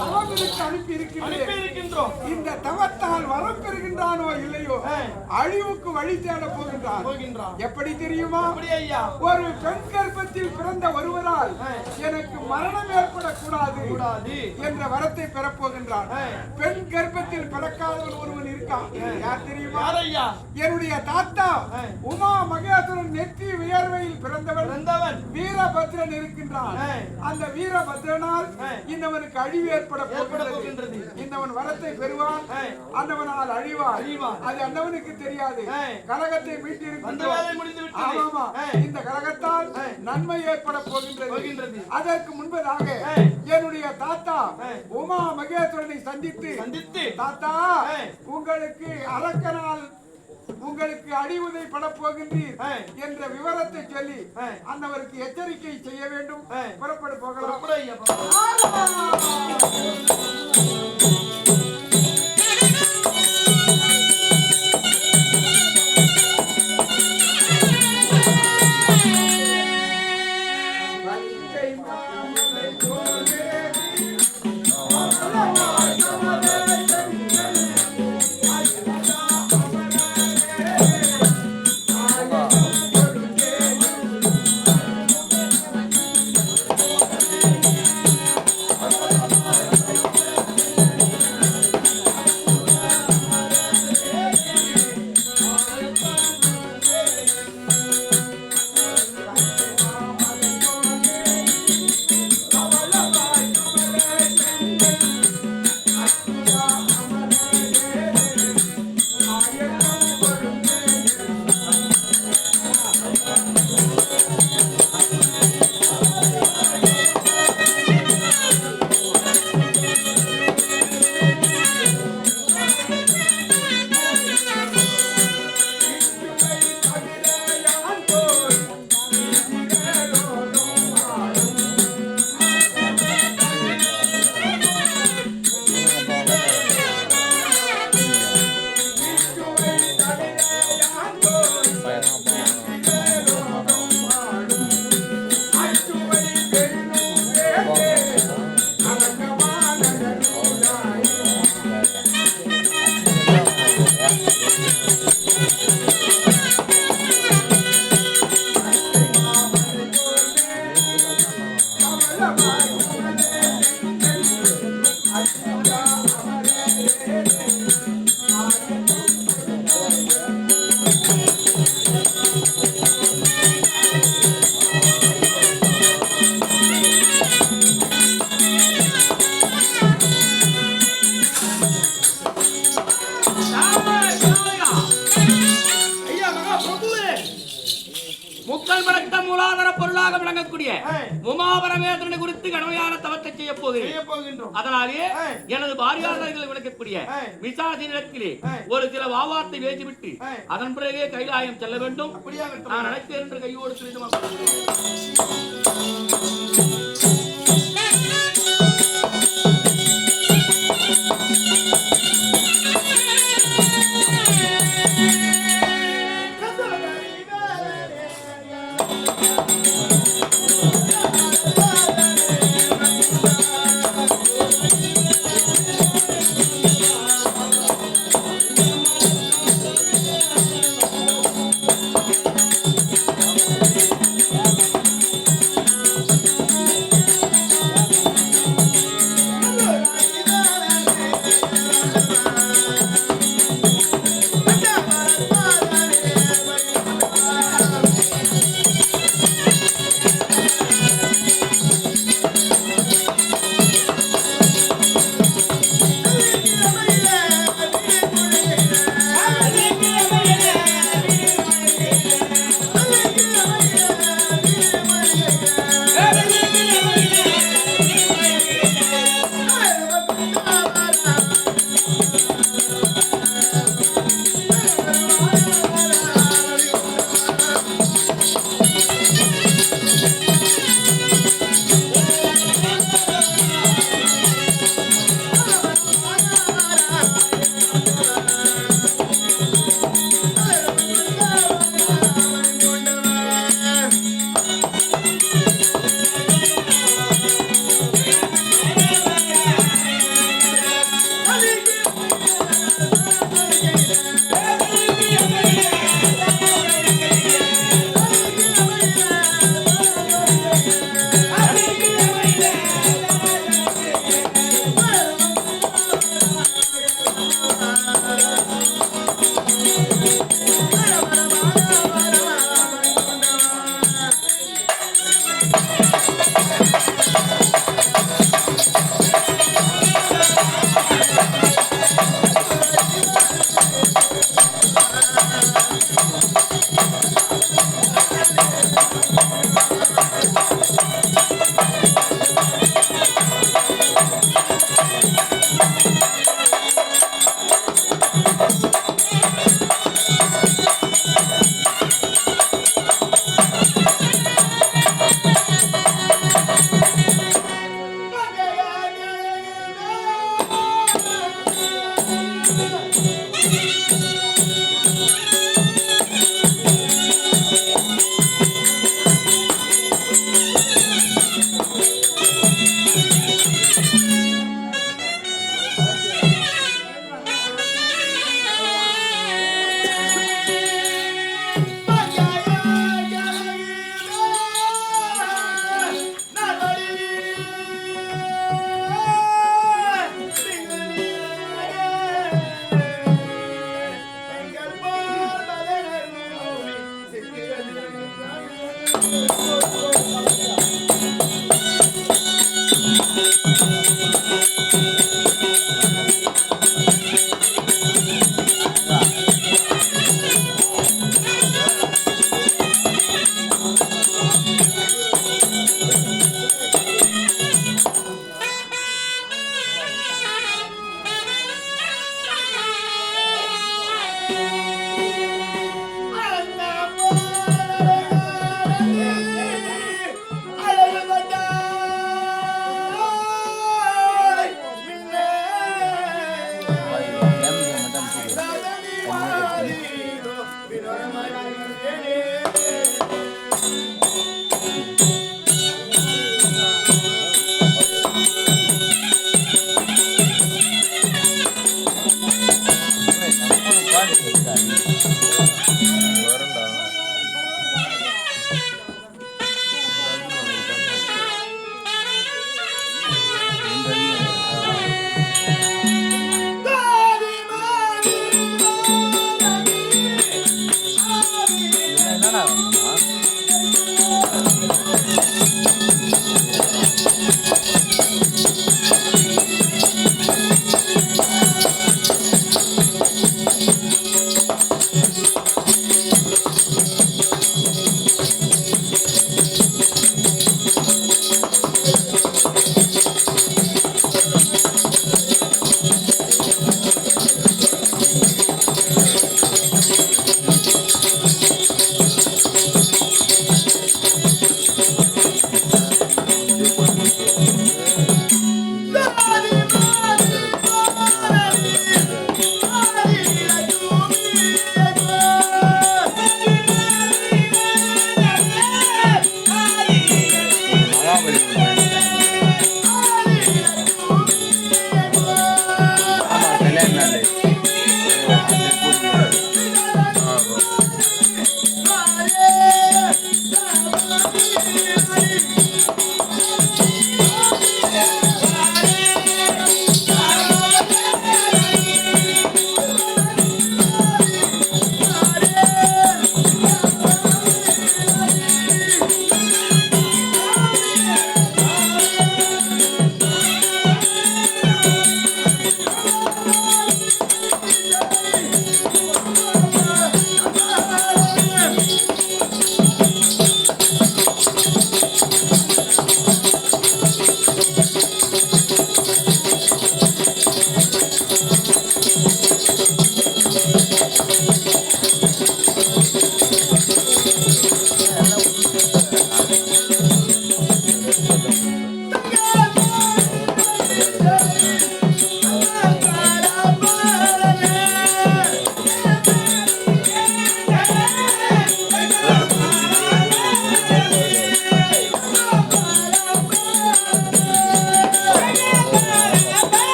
தவங்களுக்கு அனுப்பி இருக்கின்றோம். இந்த தவத்தால் வரம் பெறுகின்றானோ இல்லையோ அழிவுக்கு வழி தேட போகின்றான். எப்படி தெரியுமா? ஒரு பெண் கர்ப்பத்தில் பிறந்த ஒருவரால் எனக்கு மரணம் ஏற்படக்கூடாது என்ற வரத்தை பெறப்போகின்றான். பெண் கர்ப்பத்தில் பிறக்காதவன் ஒருவன் இருக்கான். யார் தெரியுமா? என்னுடைய தாத்தா உமா மகேஸ்வரன் நெற்றி வியர்வையில் பிறந்தவன் வீரபத்ரன் இருக்கின்றான். அந்த வீரபத்ரனால் இன்னவனுக்கு அழிவு ஏற்பட போகின்றது. இன்னவன் வரத்தை பெறுவான், அன்னவனால் அழிவான். அது அன்னவனுக்கு தெரியாது. கலகத்தை மீட்டி இருக்கின்றோம். இந்த கலகத்தால் நன்மை ஏற்பட போகின்றது. அதற்கு முன்பதாக என்னுடைய தாத்தா உமா மகேஸ்வரனை சந்தித்து தாத்தா உங்களுக்கு அரக்கனால் உங்களுக்கு அடிவுதை பட போகின்றீர் என்ற விவரத்தை சொல்லி அந்தவருக்கு எச்சரிக்கை செய்ய வேண்டும். புறப்பட போகலாம். உமாபரமேஸ்வரனை குறித்து கடுமையான தவத்தை செய்ய போகிறோம். அதனாலே எனது பாரியாளர்களை விளக்கக்கூடிய விசாசினிடத்திலே ஒரு சில வாவாத்தை பேசிவிட்டு அதன் பிறகே கைலாயம் செல்ல வேண்டும். நான் அழைத்தேன் என்று கையோடு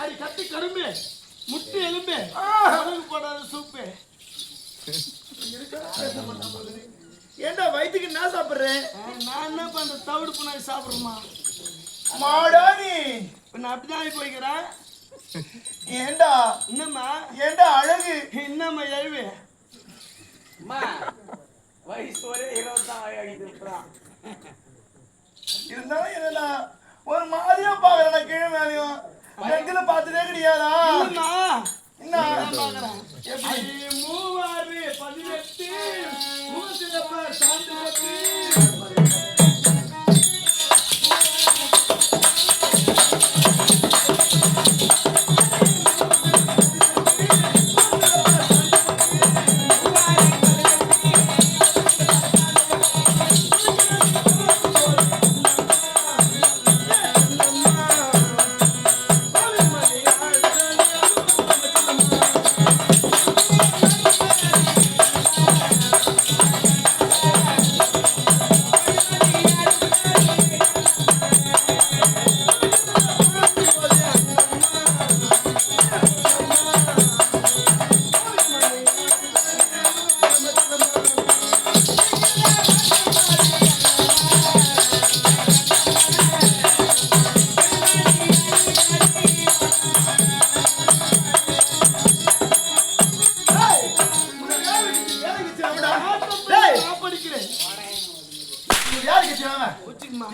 அடி கட்டி கரும்பு முட்டு எலும்பு போடாத சூப்பு ஏண்டா வயிற்றுக்கு என்ன சாப்பிடுறேன் நான் என்ன பண்ற தவிடு புண்ணாக்கு சாப்பிடுறோமா மாடானி நான் அப்படிதான் போய்க்கிறேன் ஏண்டா என்னம்மா ஏண்டா அழகு என்னம்மா எழுவு வயசு ஒரே 20 இருந்தாலும் என்னடா ஒரு மாதிரியா பாக்குறேன் கீழே மேலையும் நெஞ்சில பாத்துட்டே கிடையாதா என்ன பாக்குறேன் எப்படி 3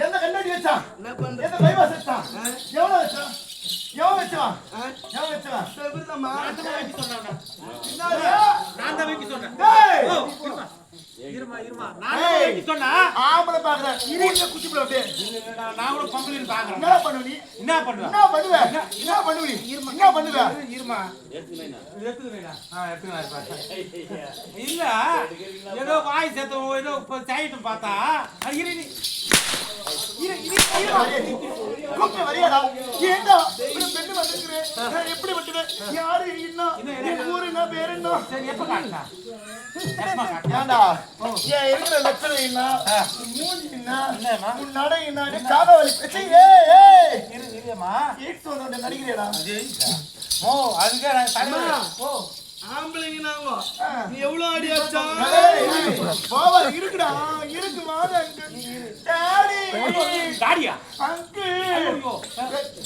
எந்த கண்ணாடி வச்சான் எந்த பைவா செட்டான் எவ்வளவு வச்சான் எவ்வளவு வச்சான் எவ்வளவு வச்சான் இவர்தாம்மா நான் தான் வைக்க சொன்னேன் இருமா நான் வைக்க சொன்னா ஆம்பளை பாக்குறேன் இரியில குச்சிப்ல அப்படியே நான் கூட பம்பலின் பாக்குறேன் என்ன பண்ணுவ நீ என்ன பண்ணுவ என்ன பண்ணுவ நீ என்ன பண்ணுவ இருமா எடுத்துவேனா எடுத்துவேனா இல்ல ஏதோ வாய் சேத்து ஏதோ சாயிட்டும் பார்த்தா இரு நீ வரியாடா ஏண்டா பெண்ணு வந்துருக்கிறேன் எப்படி வந்துடுவேன் யாரு என்ன ஊரு என்ன பேரு என்ன சரி எப்ப காட்டா ஏண்டா ஏன் இருக்கிற லட்சணம் என்ன மூஞ்சி என்ன உன் நடை என்ன காதவலி பேச்சு இல்லையம்மா ஈட்டு வந்து நடிக்கிறேடா ஓ அதுக்கே ஓ ஆம்பளைங்க நாங்க நீ எவ்வளவு அடி அடிச்சா பாவா இருக்குடா இருக்கு வாங்க டாடி டாடியா அங்கிள் ஐயோ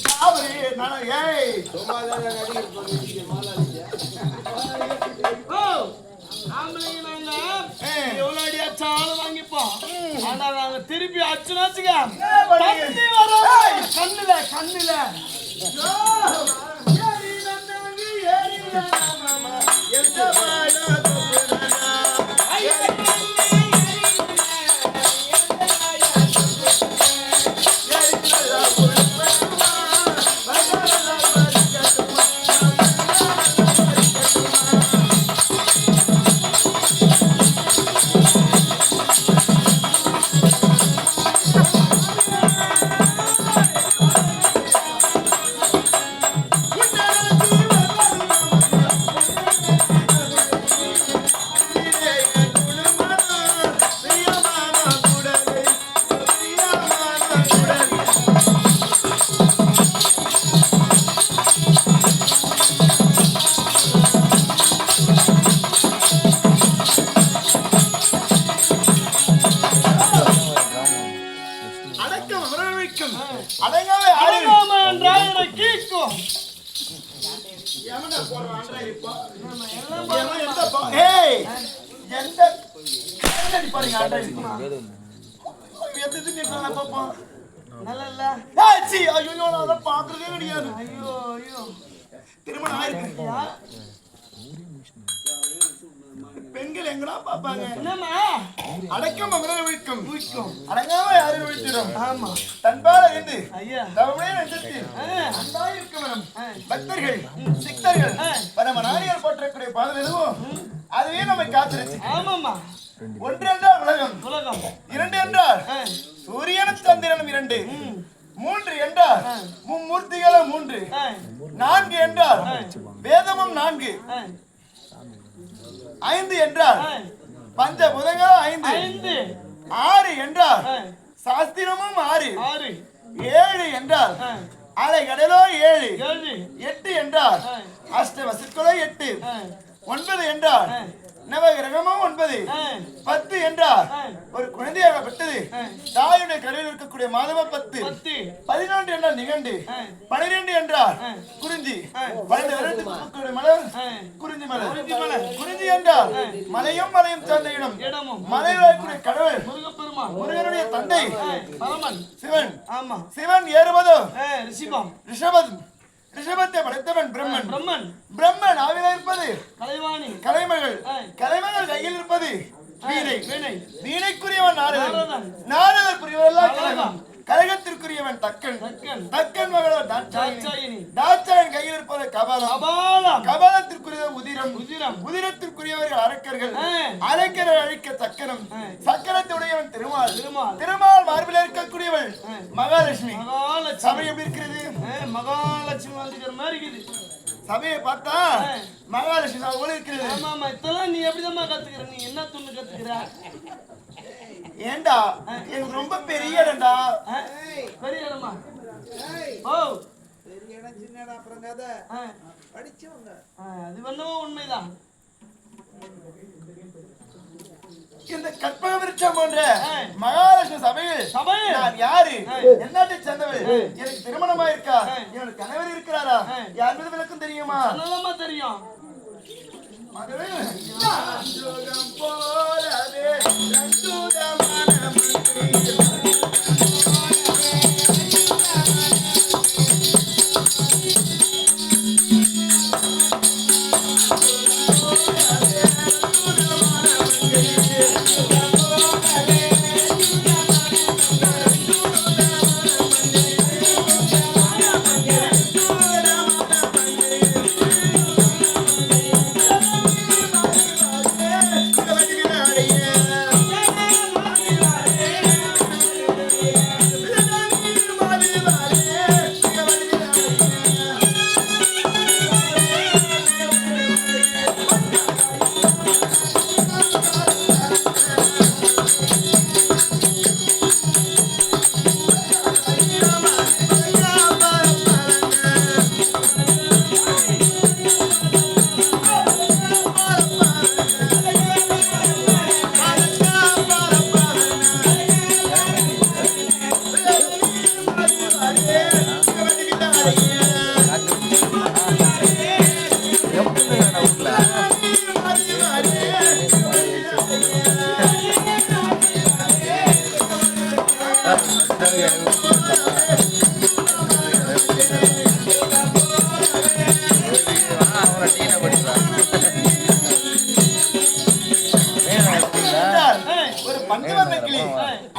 சாவரி நானா ஏய் சோமாதான நடிகர் போறீங்க மாலாலியா ஓ ஆம்பளைங்க நாங்க எவ்வளவு அடி அடிச்சாலும் வாங்கிப்போம் ஆனா நாங்க திருப்பி அடிச்சுனாச்சுங்க தண்ணி வரும் கண்ணுல ஏறி நந்தாங்கி ஏறி மாமா எந்த பாடா தோடனா பெண்கள் எங்கடா பாப்பாங்க அடக்கம் அமரவிக்கும் அடங்காம யாரும் விழிச்சிடும் ஆமா தன்பால இருந்து தவமே நெஞ்சத்தில் அன்பாய் இருக்கவனும் பக்தர்கள் சித்தர்கள் பரம நாடியார் போற்றக்கூடிய பாடல் எதுவும் அதுவே நம்மை காத்திருச்சு ஆமாமா ஒன்று என்றால் உலகம் இரண்டு என்றால் சூரியனும் சந்திரனும் இரண்டு மூன்று என்றால் மும்மூர்த்திகளும் மூன்று நான்கு என்றால் வேதமும் நான்கு ஐந்து என்றால் பஞ்சபூதங்களும் ஐந்து ஆறு என்றால் சாஸ்திரமும் ஆறு 7 என்றால் அலை கடலோ 7 8 என்றால் அஷ்டம சிற்களோ 8 9 என்றால் நவகிரகமோ 9 10 என்றால் ஒரு குழந்தையாகப்பட்டது தாயுடைய கருவில் இருக்கக்கூடிய மாதவ 10 11 என்றால் நிகண்டு 12 என்றால் குறிஞ்சி 12 வருடத்துக்கு மலர் குறிஞ்சி மலர் குறிஞ்சி என்றால் மலையும் சார்ந்த இடம் மலையாளக்கூடிய கடவுள் முருகனுடைய தந்தை சிவன் சிவன் ஏறுவதோ ரிஷபத்தை படைத்தவன் பிரம்மன் ஆவில இருப்பது கலைமகள் கையில் இருப்பது வீணைக்குரியவன் நாரதர் புரியவெல்லாம் கழகத்திற்குரியவன் தக்கன் மகளோ தாட்சாயன் கையில் இருப்பது கபாலத்திற்குரிய உதிரத்திற்குரியவர்கள் அரக்கர்கள் அழிக்க சக்கரத்துடையவன் திருமால் மார்பில் இருக்கக்கூடியவள் மகாலட்சுமி சபை எப்படி இருக்கிறது மகாலட்சுமி சபையை பார்த்தா மகாலட்சுமி சபை இருக்கிறது இதெல்லாம் நீ எப்படிதான் கத்துக்கிற நீ என்ன துண்ணு கத்துக்கிற ஏண்டா எனக்கு ரொம்ப பெரிய இடம்டா பெரிய இடமா ஓ பெரிய இடம் சின்ன இடம் அப்புறம் கதை படிச்சவங்க அது வேணா உண்மைதான் இந்த கற்பக விருட்சம் போன்ற மகாலட்சுமி சபையில் நான் யாரு என்னாட்டை சேர்ந்தவள் எனக்கு திருமணமா இருக்கா எனக்கு கணவர் இருக்கிறாரா யார் மீது விளக்கம் தெரியுமா நல்லமா தெரியும்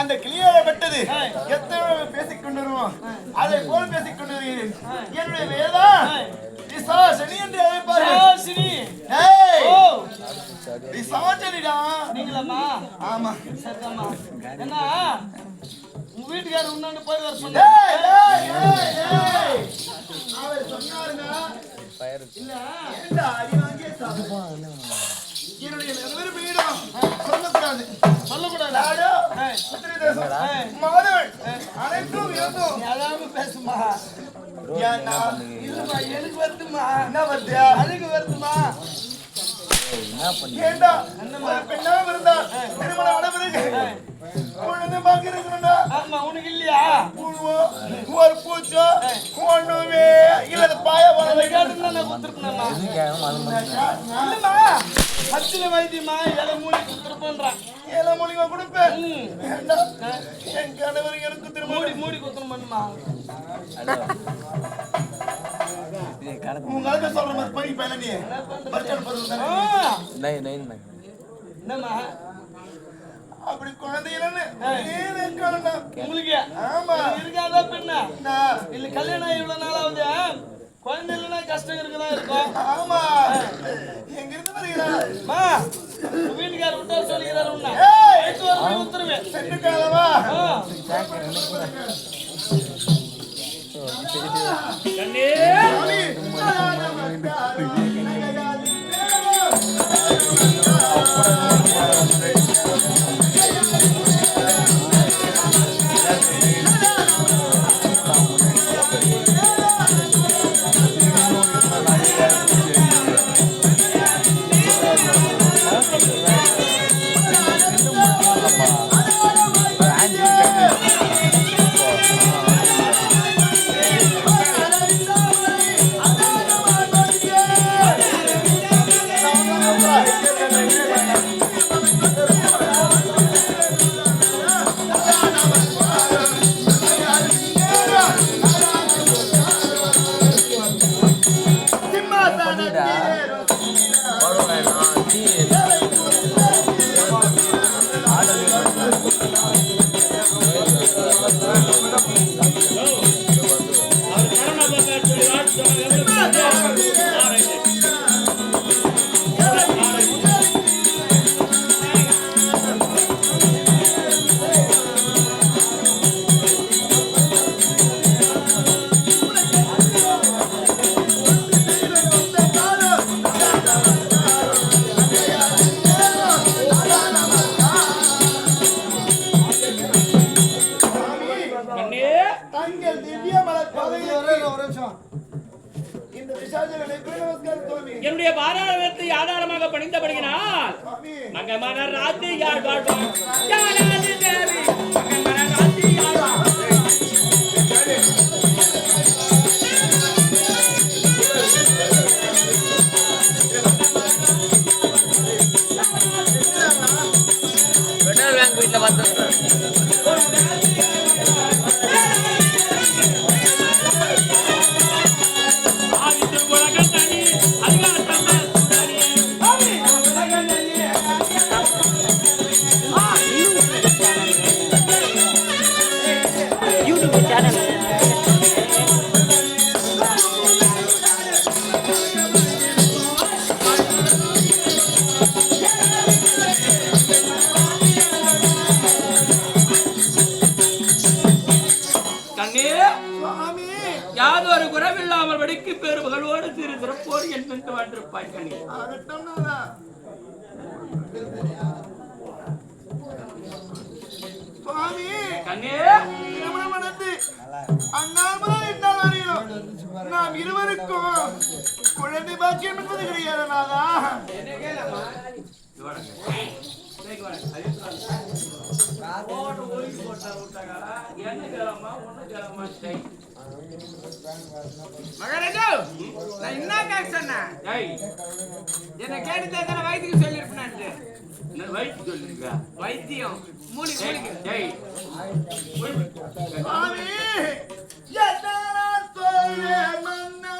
அந்த கிளியால பெற்றது எத்தனை பேசிக் கொண்டிருவோம் அதை போல் பேசிக் கொண்டிருக்கிறேன் என்னுடைய வேதா சனி என்று அழைப்பார்கள் நீங்களம்மா ஆமா சரிதாம்மா என்ன உங்க வீட்டுக்காரர் உன்னாண்டு போய் வர அவர் சொன்னாருங்க இல்ல அடி வாங்கியே என்னுடைய நண்பர் வீடும் சொல்லக்கூடாது அனைத்தும் அதாவது பேசுமா எனக்கு வருதுமா என்ன வருது அதுக்கு வருதுமா ஏண்டா பெண்ணா இருந்தா திருமணம் ஆனவருக்கு குழந்தை பாக்கிறீங்களா ஆமா உனக்கு இல்லையா ஒரு பூச்சோ ஒண்ணுமே இல்ல பாய கேட்டு நான் கொடுத்துருப்பேன்மா பச்சில வைத்தியமா ஏழை மூலி கொடுத்துருப்பேன்றான் ஏழை மூலிகை கொடுப்பேன் என் கணவர் எனக்கு திரும்ப மூடி கொடுத்துரும் பண்ணுமா உங்களுக்கு சொல்ற மாதிரி பணி பையன நீ என்னம்மா அப்படி குழந்தைன்னு உங்களுக்கு ஆமா இருக்காதா பெண்ணா இல்ல கல்யாணம் இவ்வளவு நாளாவது குழந்தை இல்லைன்னா கஷ்டம் இருக்குதான் இருக்கும் ஆமா எங்க இருந்து வருகிறா வீட்டுக்காரர் விட்டார் சொல்லுகிறார் உன்ன உத்தரவேன் சென்று காலமா மங்க மன ராத்தி யாழ் வாழ்வாள் யாராது தேவி மங்க மன ராத்தி யாழ் பெட்ரோல் பேங்க் வீட்டில் பார்த்து யாதொரு குறைவில்லாமல் வடிக்கு பேரு புகழோடு சிறு சிறப்போடு என்று வாழ்ந்திருப்பாய் கண்ணி. சுவாமி கண்ணே நாம் இருவருக்கும் குழந்தை பாக்கியம் என்பது கிடையாது நாதா. மகாராஜா நான் என்ன கேட்க சொன்னேன் என்ன கேட்டு வைத்தியம் சொல்லிருப்பேன் வைத்து சொல்லிருக்கா வைத்தியம் மூலிகை சுவாமி என்ன சொல்ல மன்னா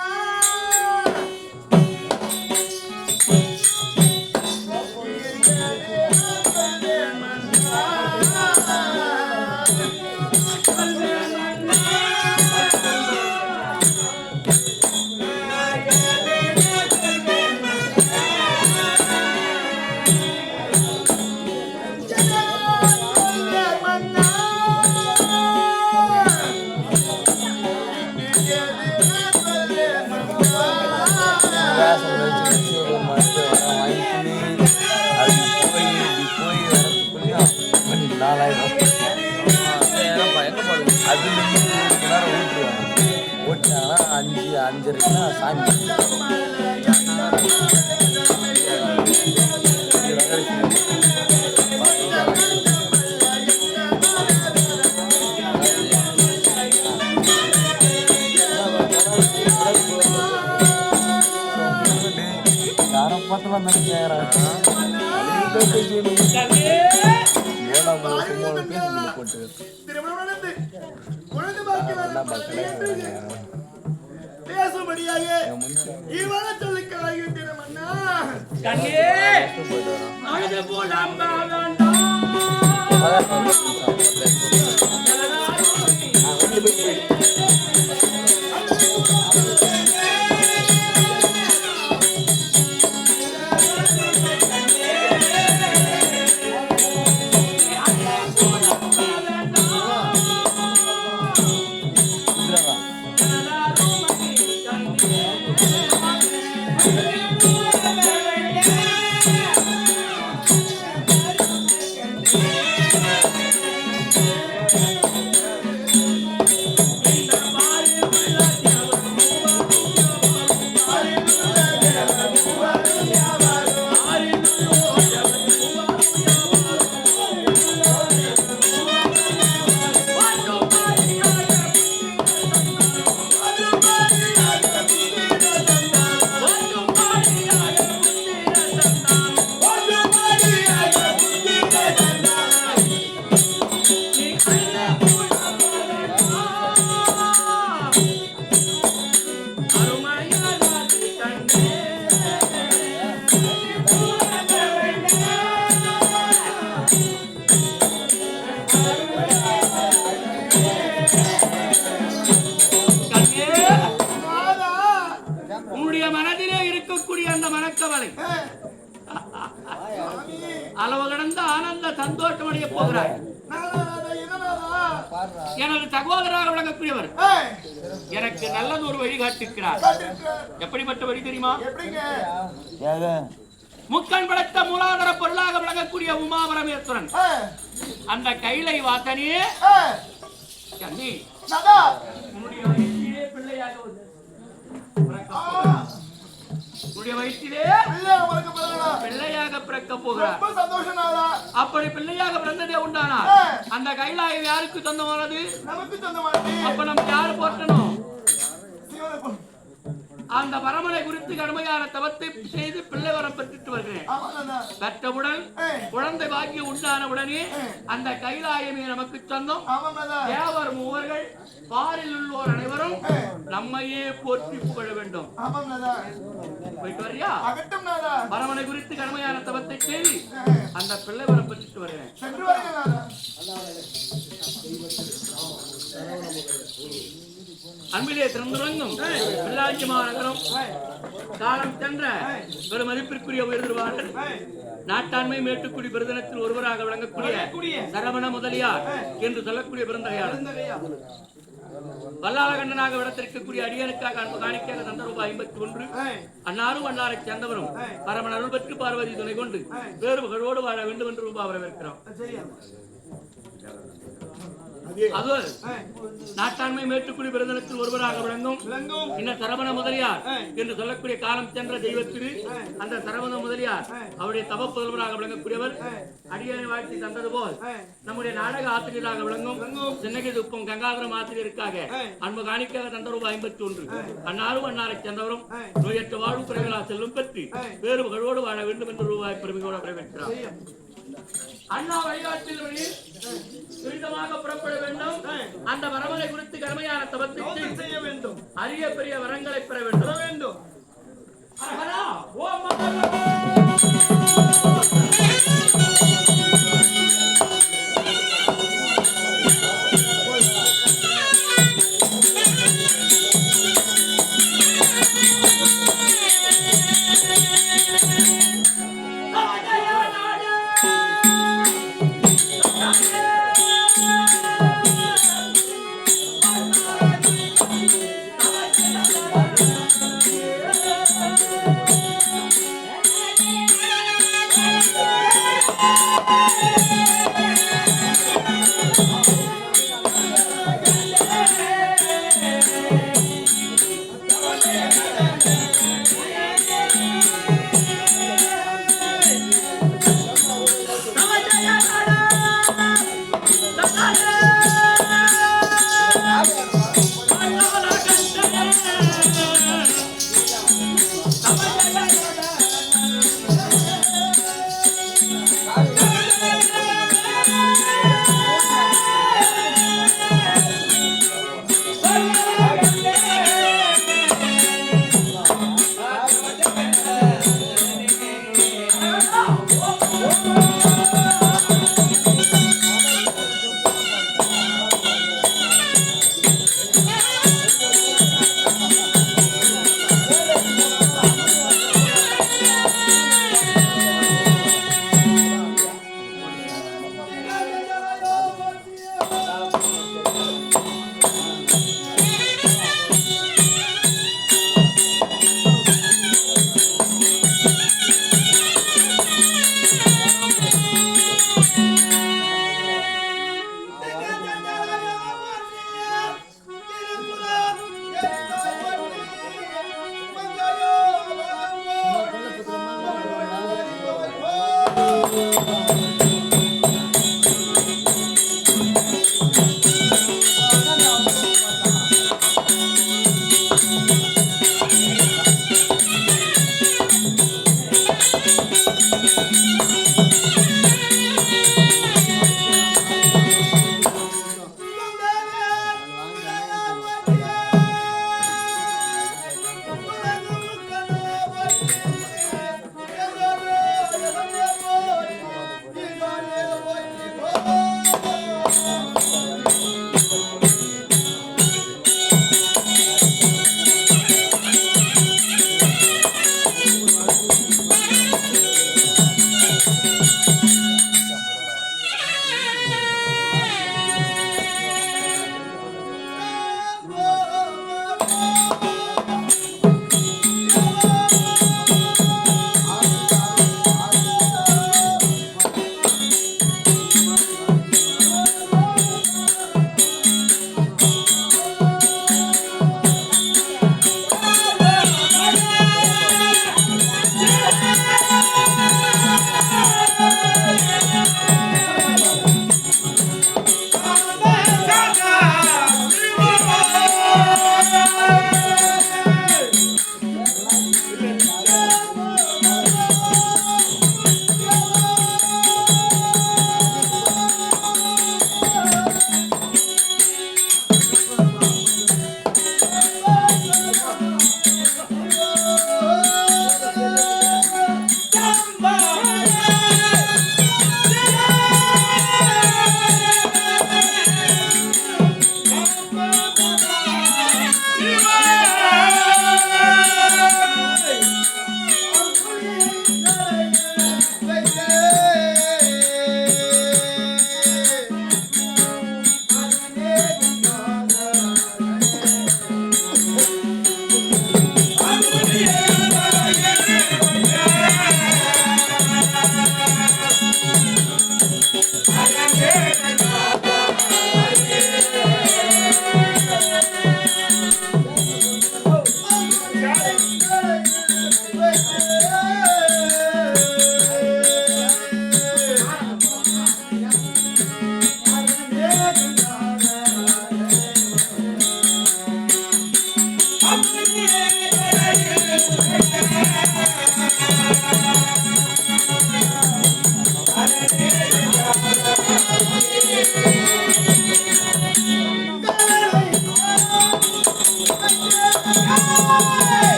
அஞ்சரைக்குன்னா சாமி யாரை பார்த்தாலும் நினைக்கிறேன் போட்டு பேசும்படியாக இவன சொல்லிக்கிறாய் மன்னா. கண்ணே அழுது போடாம வேண்டாம் அளவு கடந்த ஆனந்த சந்தோஷம் அடைய போகிறார். எனது சகோதரராக விளங்கக்கூடியவர் எனக்கு நல்லது ஒரு வழி காட்டுகிறார். எப்படிப்பட்ட வழி தெரியுமா? முக்கண் படைத்த மூலாதார பொருளாக விளங்கக்கூடிய உமா பரமேஸ்வரன் அந்த கைலை வாசனையே கண்ணி உன்னுடைய பிள்ளையாக உன்னுடைய வயிற்றிலே பிள்ளையாக பிறக்க போகிறார். அப்படி பிள்ளையாக பிறந்ததே உண்டானா அந்த கைலாயம் யாருக்கு சொந்தமானது? அப்ப நம்ம யாரு போற்றணும்? அந்த பரமனை குறித்து கடுமையான தவத்தை செய்து பிள்ளை வரம் பெற்றுட்டு வருகிறேன். பெற்றவுடன் குழந்தை பாக்கியம் உண்டான உடனே அந்த கைலாயமே நமக்கு சொந்தம். தேவர் மூவர்கள் பாரில் உள்ளோர் அனைவரும் நம்மையே போற்றி புகழ வேண்டும். போயிட்டு வரியா? பரமனை குறித்து கடுமையான தவத்தை செய்து அந்த பிள்ளை வரம் பெற்றுட்டு வருகிறேன். அன்பிலே திறந்துறங்கும் பிள்ளாச்சி மாநகரம் காலம் சென்ற பெரும் மதிப்பிற்குரிய உயர்வாளர் நாட்டாண்மை மேட்டுக்குடி பிரதனத்தில் ஒருவராக விளங்கக்கூடிய சரவண முதலியார் என்று சொல்லக்கூடிய பிறந்தகையாளர் வல்லாளகண்டனாக விடத்திருக்கக்கூடிய அடியனுக்காக அன்பு காணிக்காக தந்த ரூபாய் 51 அன்னாரும் அன்னாரை சேர்ந்தவரும் பரமன் அருள் பெற்று பார்வதி துணை கொண்டு வேறு புகழோடு வாழ வேண்டும் என்று ரூபாய் வரவேற்கிறோம். அது நாட்டாண்மை மேட்டுக்குடி பிரதனத்தில் ஒருவராக விளங்கும் இந்த சரவண முதலியார் என்று சொல்லக்கூடிய காலம் சென்ற தெய்வத்திரு அந்த சரவண முதலியார் அவருடைய தவ புதல்வராக விளங்கக்கூடியவர். அடியனை வாழ்த்தி தந்தது போல் நம்முடைய நாடக ஆசிரியராக விளங்கும் சின்னகி துப்பம் கங்காதரம் ஆசிரியருக்காக அன்பு காணிக்காக தந்த ரூபாய் 51 அன்னாரும் அன்னாரை சேர்ந்தவரும் நோயற்ற வாழ்வு குறைகளால் செல்லும் பெற்று வேறு புகழோடு வாழ வேண்டும் என்று ரூபாய் பெருமையோடு வரவேற்கிறார். அண்ணா வழிகாட்டில் துரிதமாக புறப்பட வேண்டும். அந்த வரமலை குறித்து கடுமையான தவத்தை செய்ய வேண்டும். அரிய பெரிய வரங்களை பெற வேண்டும்.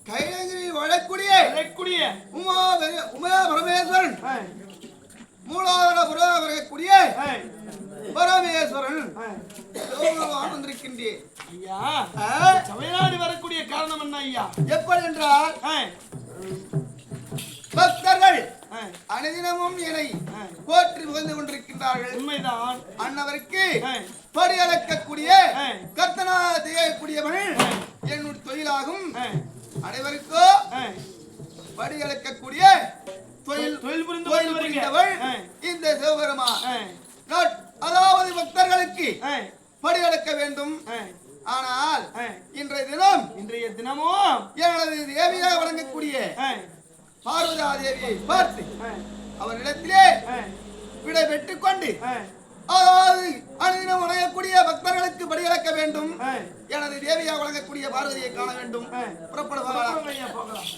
கைலங்கிரியில் வாழக்கூடிய வரக்கூடிய உமா பரமேஸ்வரன் மூலாதார புறம் வரக்கூடிய பரமேஸ்வரன் வந்திருக்கின்றேன் ஐயா. தமிழ்நாடு வரக்கூடிய காரணம் என்ன ஐயா? எப்படி என்றால் பக்தர்கள் அனுதினமும் என்னை போற்றி புகழ்ந்து கொண்டிருக்கின்றார்கள். உண்மைதான். அன்னவருக்கு படி அளக்கக்கூடிய கர்த்தனா செய்யக்கூடியவன் என்னுடைய தொழிலாகும். அனைவருக்கும் படி அளக்கக்கூடிய தொழில் புரிந்தவள் இந்த சிவபெருமான். அதாவது பக்தர்களுக்கு படி அளக்க வேண்டும். ஆனால் இன்றைய தினமும் எனது தேவியாக வழங்கக்கூடிய பார்வதா தேவியை பார்த்து அவரிடத்திலே விடை பெற்றுக் கொண்டு அதாவது அனுதினம் வணங்கக்கூடிய பக்தர்களுக்கு படி அளக்க வேண்டும். எனது தேவியாக வழங்கக்கூடிய பார்வதியை காண வேண்டும். புறப்படுவாங்க.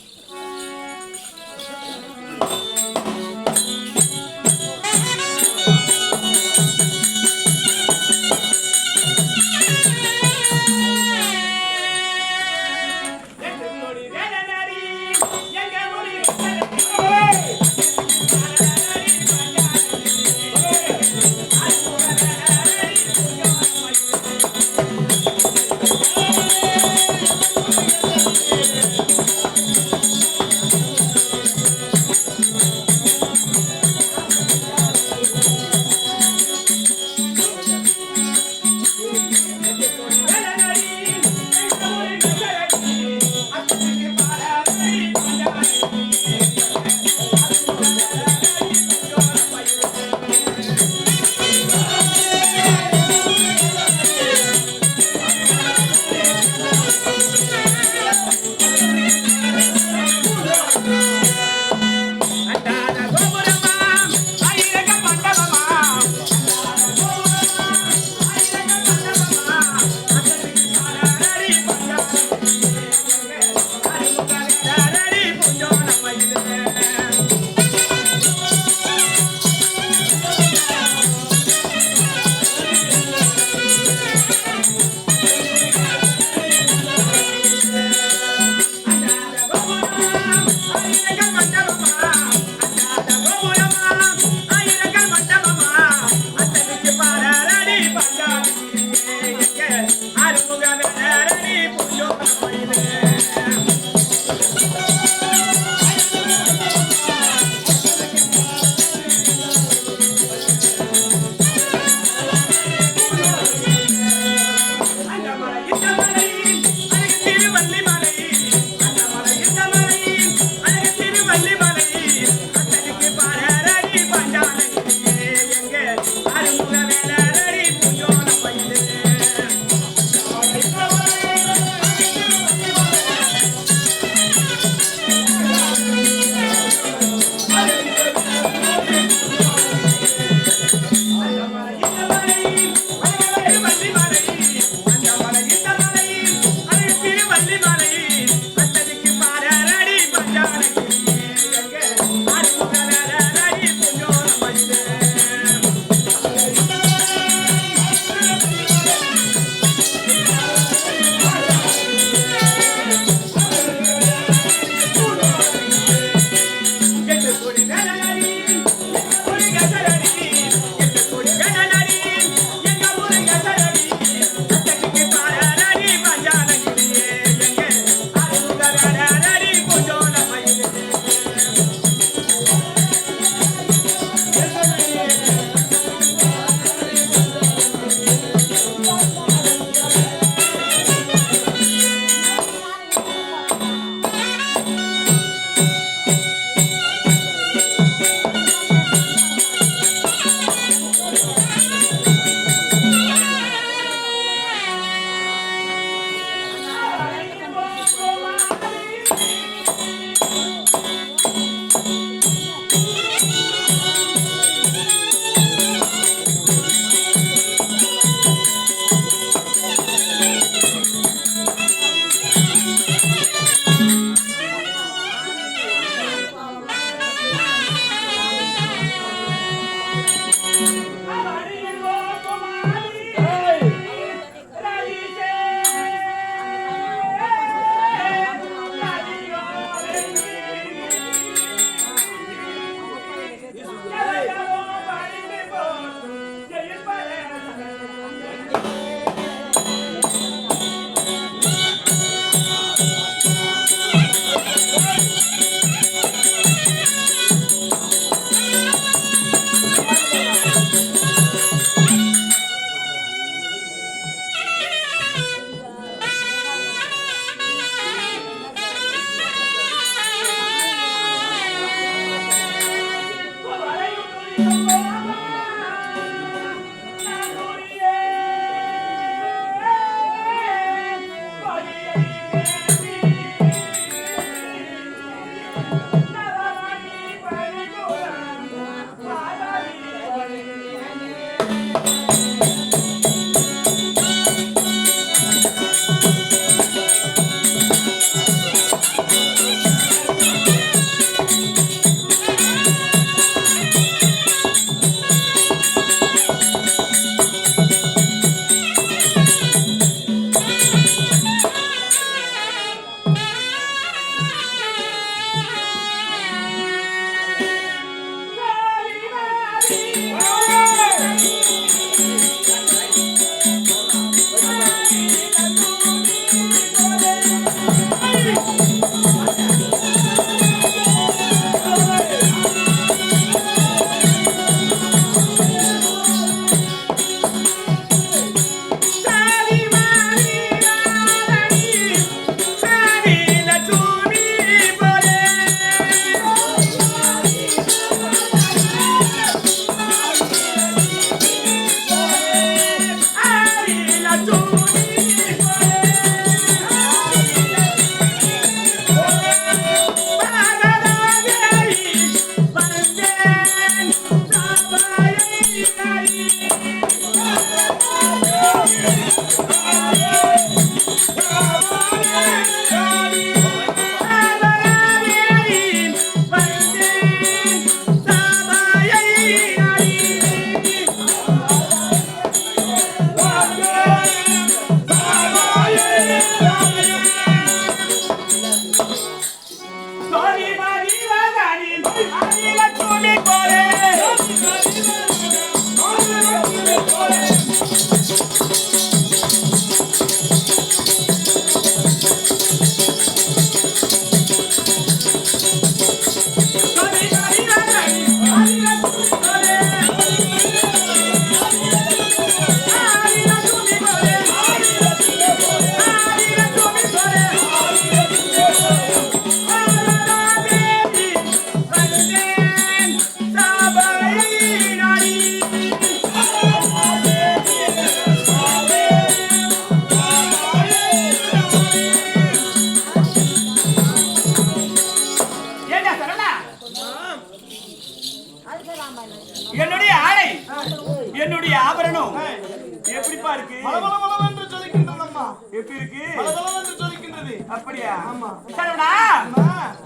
சரவணா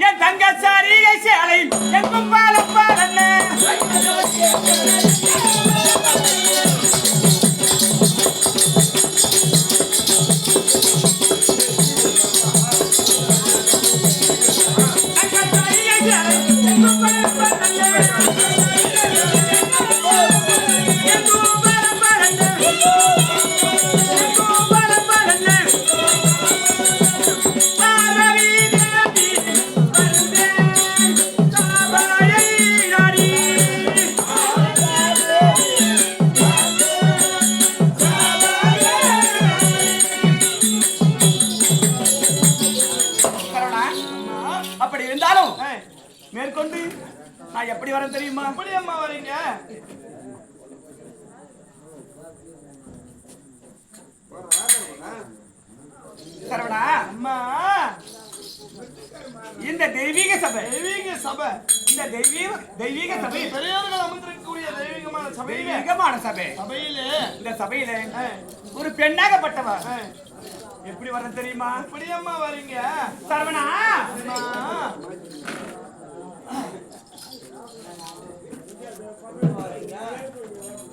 என் தங்க சாரிகை சேலை எங்கும் பாலம் பாடல்ல அப்படி இருந்தாலும் மேற்கொண்டு நான் எப்படி வரேன் தெரியுமா? எப்படி அம்மா வரீங்க? சரவணா அம்மா இந்த தெய்வீக சபை இந்த தெய்வீக சபை பெரியவர்கள் அமர்ந்திருக்கக்கூடிய தெய்வீகமான சபையிலே இந்த சபையிலே ஒரு பெண்ணாகப்பட்டவர் எப்படி வர தெரியுமா? எப்படி அம்மா வரீங்க? சரவணா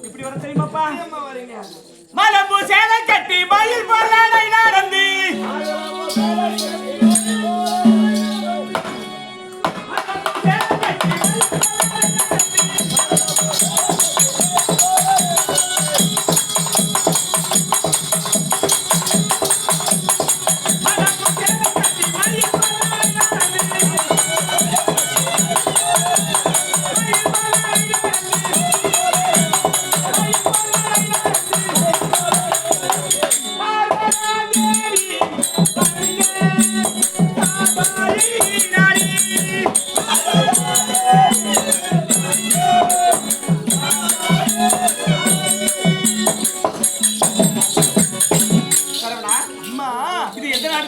இப்படி வர தெரியுமாப்பா? அம்மா வரீங்க மலம்பு சேலை கட்டி மயில் பொருளாடை நடந்து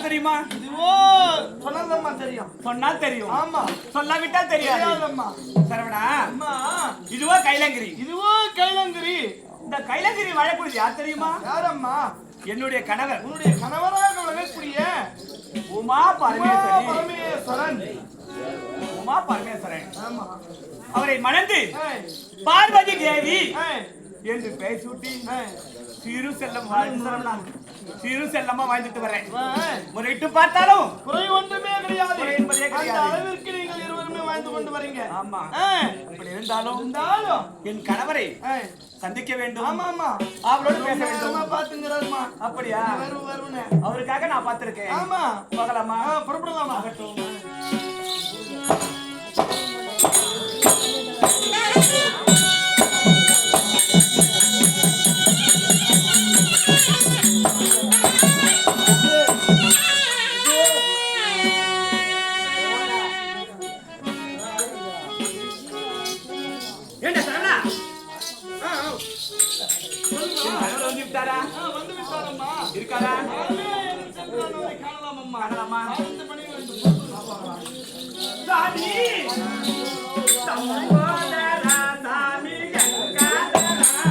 தெரியுமா? இதுவோ சொன்னதம்மா தெரியும். சொன்னால் தெரியும். ஆமா. சொல்லாவிட்டால் தெரியாது. சரவணா அம்மா இதுவோ கைலங்கிரி. இந்த கைலங்கிரி வாழக்கூடியது யார் தெரியுமா? யாரம்மா? என்னுடைய கணவர். உன்னுடைய கணவராக விளங்கக்கூடிய உமா பரமேஸ்வரன். ஆமா. அவரை மணந்து பார்வதி தேவி என்று பெயர் சூட்டி சிறு செல்லமா வாழ்ந்துட்டு வரேன். முறையிட்டு பார்த்தாலும் குறை ஒன்றுமே கிடையாது என்பதே அந்த அளவிற்கு நீங்கள் இருவருமே வாழ்ந்து கொண்டு வரீங்க. ஆமா. அப்படி இருந்தாலும் என் கணவரை சந்திக்க வேண்டும். ஆமா ஆமா. அவளோடு பேச வேண்டும். பாத்துங்கிறாருமா. அப்படியா? அவருக்காக நான் பார்த்திருக்கேன். ஆமா. போகலாமா? புறப்படலாமா? இருக்காரா? காணலாமா? சாமி சம்போதரா சாமி கங்காதரா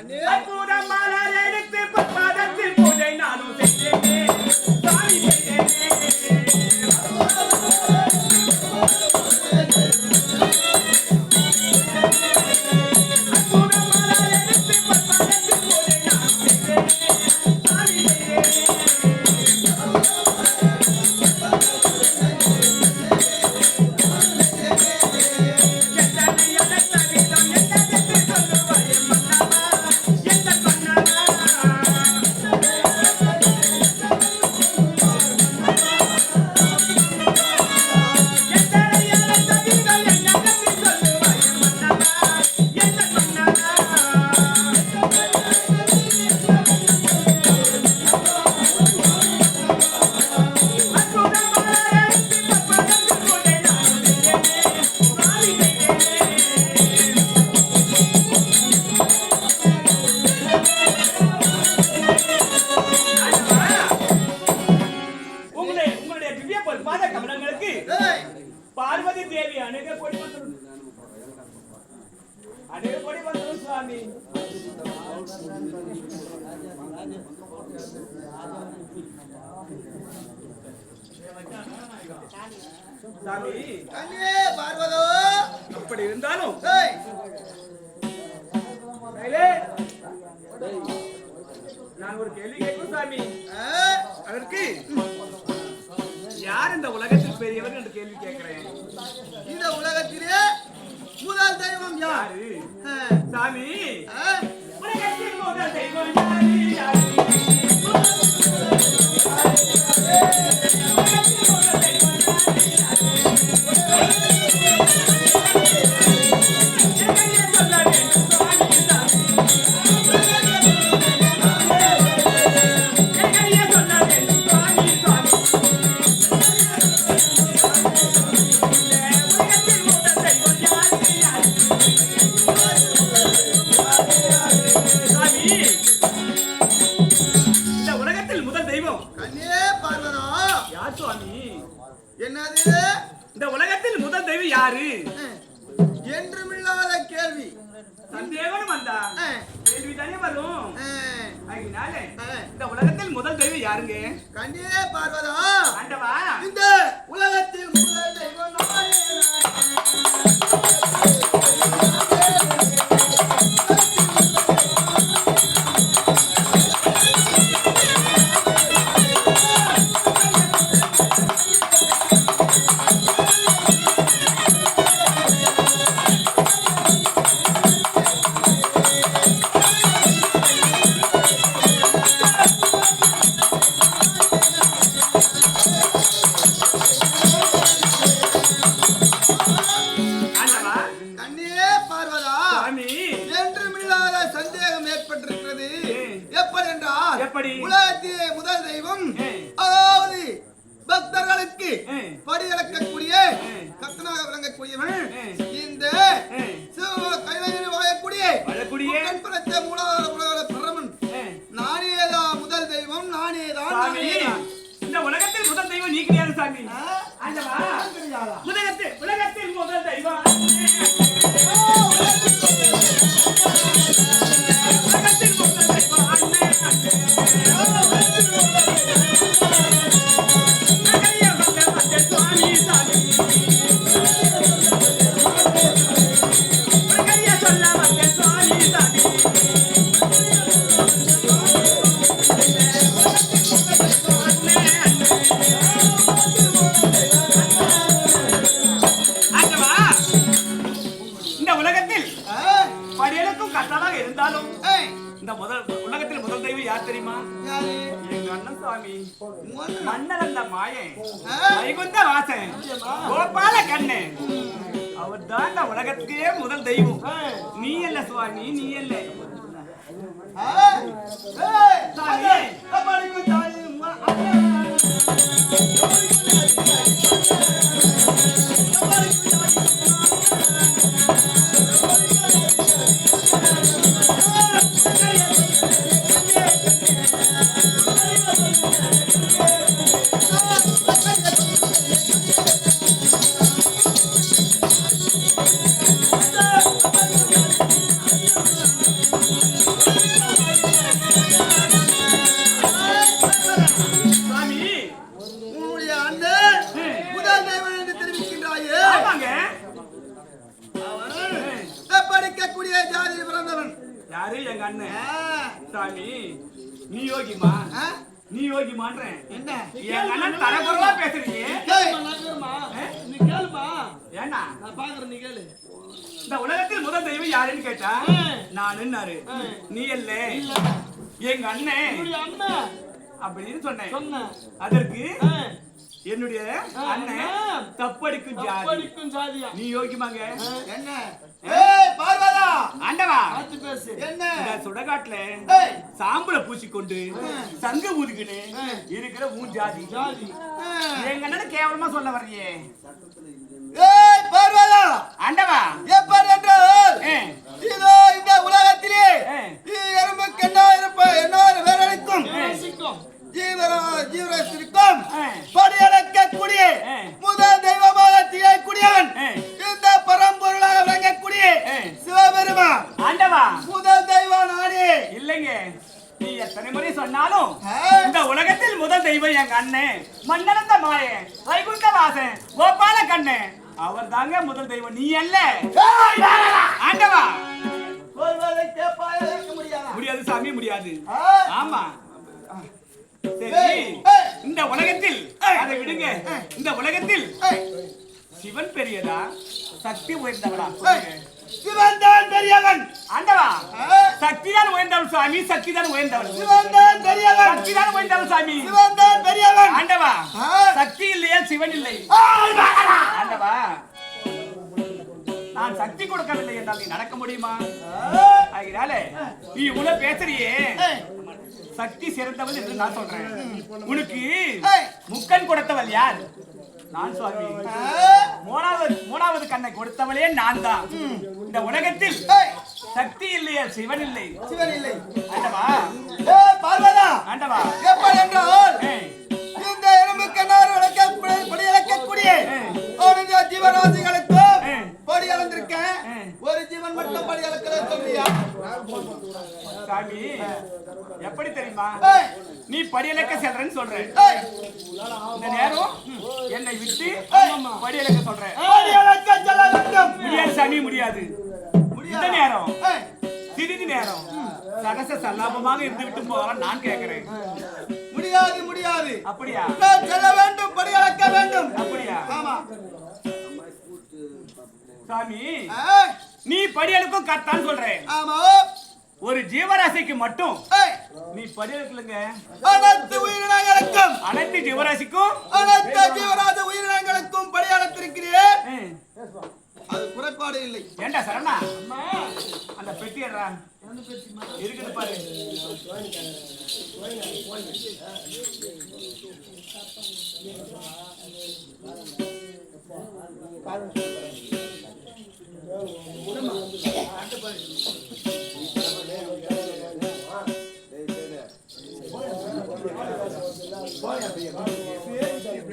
அற்புதம் மலர் எடுத்து பாதத்தில் பூஜை நானும் செய்தேனே சாமி செய்தேனே பார்வதி தேவி அநேக கோடி வந்தரும் சுவாமி. சாமி கண்ணே பார்வதோ அப்படி இருந்தாலும் நான் ஒரு கேள்வி கேட்கும் சாமி. அதற்கு யார் இந்த உலகத்தில் பெரியவர் என்று கேள்வி கேட்கிறேன். இந்த உலகத்திலே முதல் தெய்வம் யாரு சாமி? உலகத்தில் முதல் தெய்வம் யாரு? என்னது இந்த உலகத்தில் முதல் தெய்வம் யாரு? என்றுமில்லாத கேள்வி. சந்தேகம் வந்தா கேள்வி தானே வரும். அதனால இந்த உலகத்தில் முதல் தெய்வம் யாருங்க? கண்ணே பார்வதா ஆண்டவா, இந்த உலகத்தில் முதல் தெய்வம் உலகத்திலே முதல் தெய்வம், அதாவது பக்தர்களுக்கு படியளக்கக்கூடிய கத்தனாக விளங்கக்கூடியவன் இந்த கைலையில் வாழக்கூடிய மூலாதார பிரமன். நானேதான் முதல் தெய்வம், நானேதான். இந்த உலகத்தில் முதல் தெய்வம் நீ கிடையாது சாமி. உலகத்தில் முதல் தெய்வம் இருந்தாலும் இந்த உலகத்தில் முதல் தெய்வம் யார் தெரியுமா? எங்க அண்ணன் சுவாமி. மன்னர் அந்த மாயன் வைகுந்த வாசன் கோபால கண்ணன், அவர் தான் இந்த உலகத்துக்கே முதல் தெய்வம். நீ அல்ல சுவாமி, நீ அல்ல. யாரு எங்க அண்ணன் சாமி நீ யோகிமா நீ யோகிமான்றேன் என்ன எங்க அண்ணன் தரக்குறவா பேசுறீங்க நீ கேளுமா ஏன்னா நான் பாக்குறேன் நீ கேளு இந்த உலகத்தில் முதல் தெய்வம் யாருன்னு கேட்டா நானுன்னாரு நீ இல்ல எங்க அண்ணன் அண்ணன் அப்படின்னு சொன்னேன் சொன்ன அதற்கு என்னுடைய அண்ணன் தப்படிக்கும் ஜாதியா நீ யோகிமாங்க என்ன ஏய் பார்வதா ஆண்டவா பார்த்து பேசு என்ன இந்த சுடகாட்டுல சாம்பல பூசிக்கொண்டு சங்க ஊதுக்கிட்டு இருக்கிற ஊன் ஜாதி எங்க அண்ணன் கேவலமா சொல்ல வர்றியே ஏய் பார்வதா ஆண்டவா எப்பர் என்றால் இதோ இந்த உலகத்திலே எறும்புக்கு என்ன வேறழைக்கும் ஜீவராசிக்கும் படியளக்கக்கூடிய முதல் தெய்வமாக திகழக்கூடியவன் இந்த பரம்பொருளாக விளங்கக்கூடிய சிவபெருமான் ஆண்டவா முதல் தெய்வம் நானே இல்லைங்க நீ எத்தனை முறை சொன்னாலும் இந்த உலகத்தில் முதல் தெய்வம் எங்க அண்ணன் மன்னனந்த மாயன் வைகுண்ட வாசன் கோபால கண்ணன் அவர் தாங்க முதல் தெய்வம் நீ அல்ல ஆண்டவா முடியாது சாமி முடியாது ஆமா சரி இந்த உலகத்தில் அதை விடுங்க இந்த உலகத்தில் சிவன் பெரியதா சக்தி உயர்ந்தவரா சிவன் தான் பெரியவன் ஆண்டவா சக்தி தான் உயர்ந்தவன் சாமி சக்தி தான் உயர்ந்தவன் சிவன் தான் பெரியவன் சக்தி தான் உயர்ந்தவன் சாமி சிவன் தான் பெரியவன் ஆண்டவா சக்தி இல்லையா சிவன் இல்லை ஆண்டவா நான் சக்தி கொடுக்கவில்லை என்றால் நீ நடக்க முடியுமா அதனால நீ இவ்வளவு பேசுறியே சக்தி சிறந்தவள் என்று நான் சொல்றேன் உனக்கு முக்கன் கொடுத்தவள் யார் நான் சுவாமி மூணாவது கண்ணை கொடுத்தவளே நான் தான் இந்த உலகத்தில் சக்தி இல்லையா சிவன் இல்லை ஆண்டவா பார்வதா ஆண்டவா எப்படி என்றால் இந்த எறும்பு கண்ணார் படியளக்கக்கூடிய ஜீவராசிகளுக்கும் படி அளந்திருக்கேன் ஒரு ஜீவன் மட்டும் படி அளக்கல சொல்லியா சாமி எப்படி தெரியுமா நீ படியலக்க செல்றன்னு சொல்ற இந்த நேரம் என்னை விட்டு படியலக்க சொல்ற படியளக்க செல்ல வேண்டும் முடியாது சாமி முடியாது இந்த நேரம் சிறிது நேரம் சகச சல்லாபமாக இருந்து விட்டு போகலாம் நான் கேட்கிறேன் முடியாது அப்படியா செல்ல வேண்டும் படியளக்க வேண்டும் அப்படியா ஆமா சாமி நீ படியலுக்கும் கரெக்டான்னு சொல்றேன் ஆமா ஒரு ஜீவராசிக்கு மட்டும் நீ படியலுங்க அனைத்து உயிரினங்களுக்கும் அனைத்து ஜீவராசிக்கும் அனைத்து ஜீவராசி உயிரினங்களுக்கும் படியளத்திருக்கிறேன் அது குறைபாடு இல்லை ஏண்டா சரணா அந்த பெட்டி ஏறா இருக்குது பாரு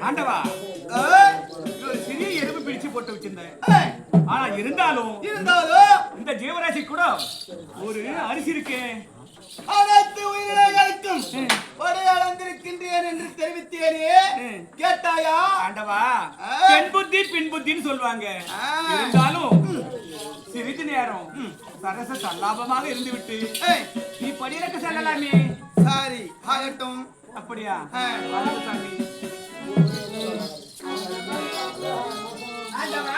ஆண்டவா ஒரு சிறிய எறும்பு பிடிச்சு போட்டு வச்சிருந்தேன் ஆனா இருந்தாலும் இந்த ஜீவராசி கூட ஒரு அரிசி இருக்கு அனைத்து உயிரினங்களுக்கும் அளந்திருக்கின்றேன் என்று தெரிவித்தேனே கேட்டாயா ஆண்டவா பெண் புத்தி பின் புத்தின்னு சொல்லுவாங்க இருந்தாலும் சிறிது நேரம் சரச சல்லாபமாக இருந்து விட்டு நீ படியிறக்க செல்லலாமே சாரி ஆகட்டும் அப்படியா சாமி ஆண்டவா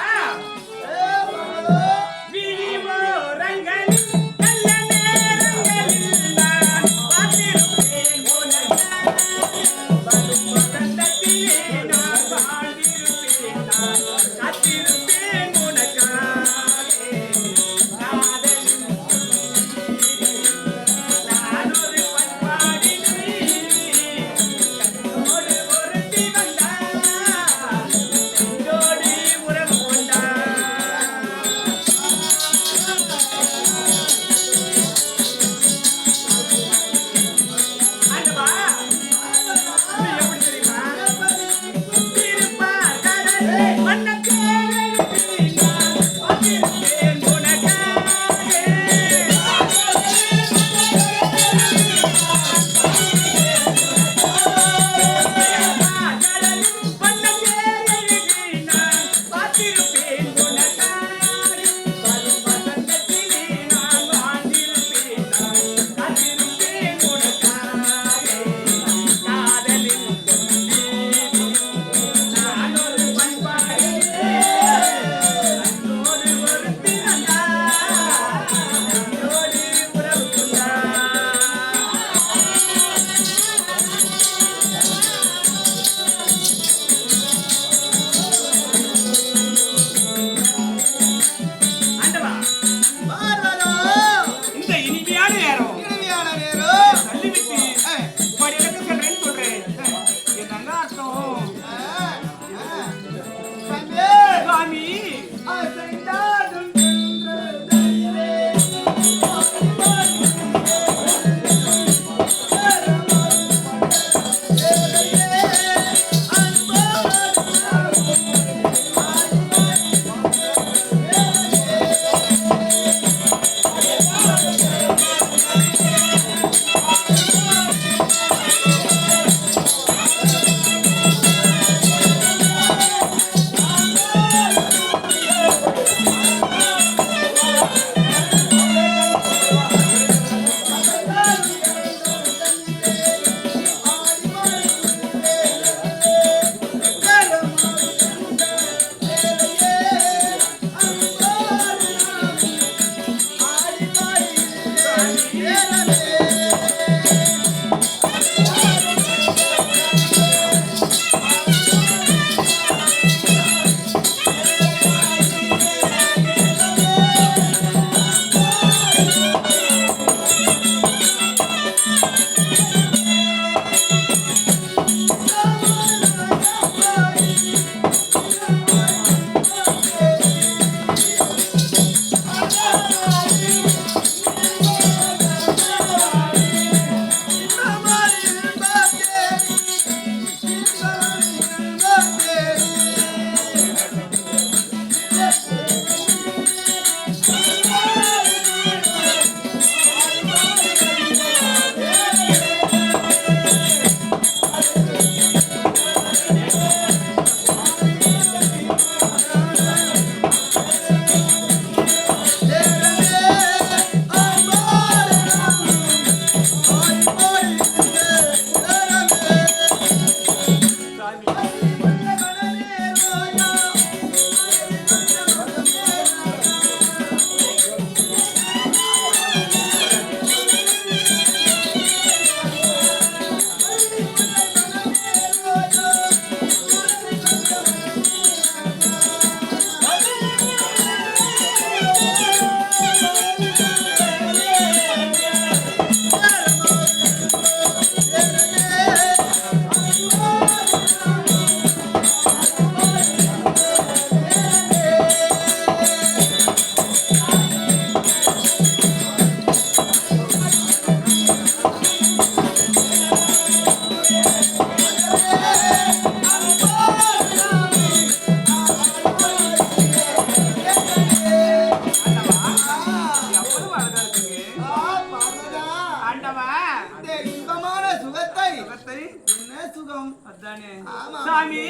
சாமி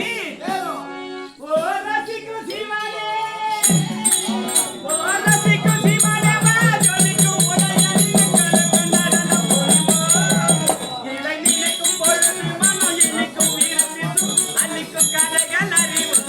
ஓ ரசிக்கும் சீமானே ஓ ரசிக்கும் சீமானே வா ஜோதிக்கும் உடையடிக்கும் கொண்டாடலாம் இலை நிலைக்கும் பொழுது மனோ இனிக்கும் வீரத்திற்கும் அன்னிக்கும் கதைகள் அறிவோம்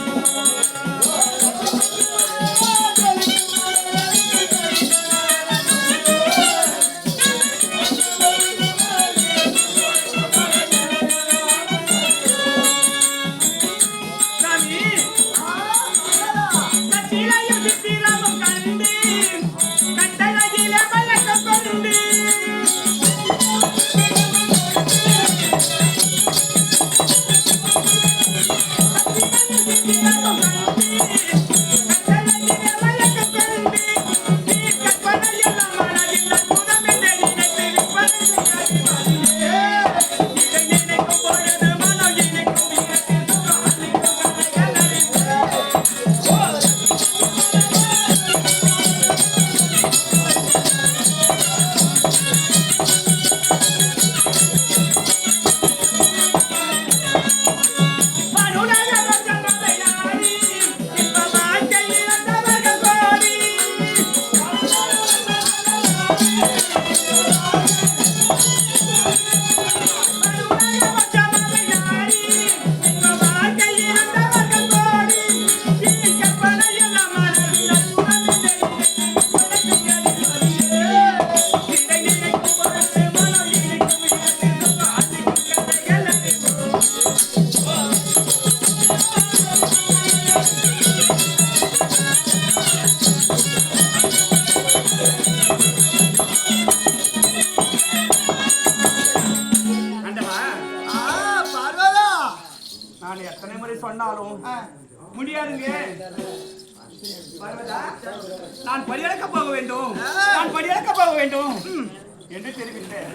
நான் எத்தனை முறை சொன்னாலும் முடியாதுங்க. நான் படியளக்க போக வேண்டும், நான் படியளக்க போக வேண்டும் என்று தெரிவித்தேன்.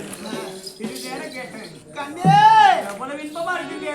இது நேரம் கேட்டேன். கண்ணே எவ்வளவு இன்பமா இருக்குங்க.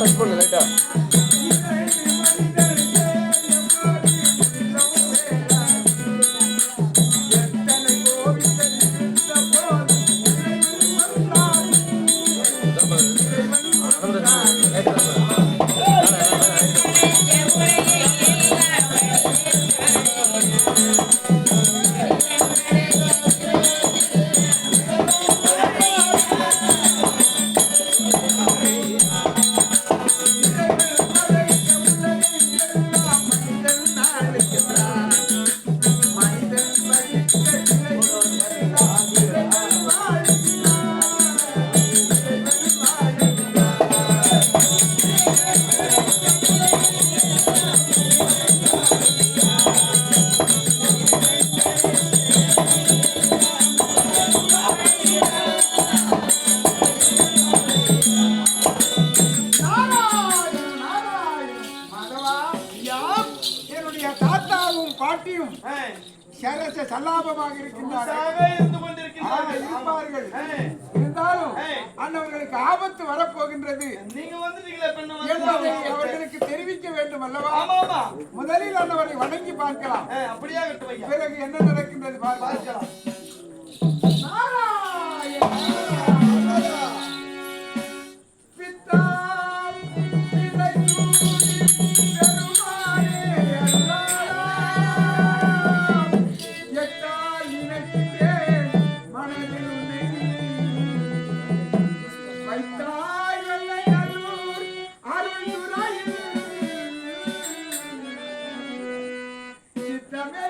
கட் பண்ணு லைட்டா. என்னுடைய தாத்தாவும் பாட்டியும் சரச சல்லாபமாக இருக்கின்றார்கள் இருப்பார்கள். இருந்தாலும் அண்ணவர்களுக்கு ஆபத்து வரப்போகின்றது நீங்க வந்துட்டீங்களா பெண்ணு என்பதை அவர்களுக்கு தெரிவிக்க வேண்டும் அல்லவா? முதலில் அண்ணவரை வணங்கி பார்க்கலாம். அப்படியே விட்டு வைங்க. பிறகு என்ன நடக்கின்றது பார்க்கலாம். சித்தமே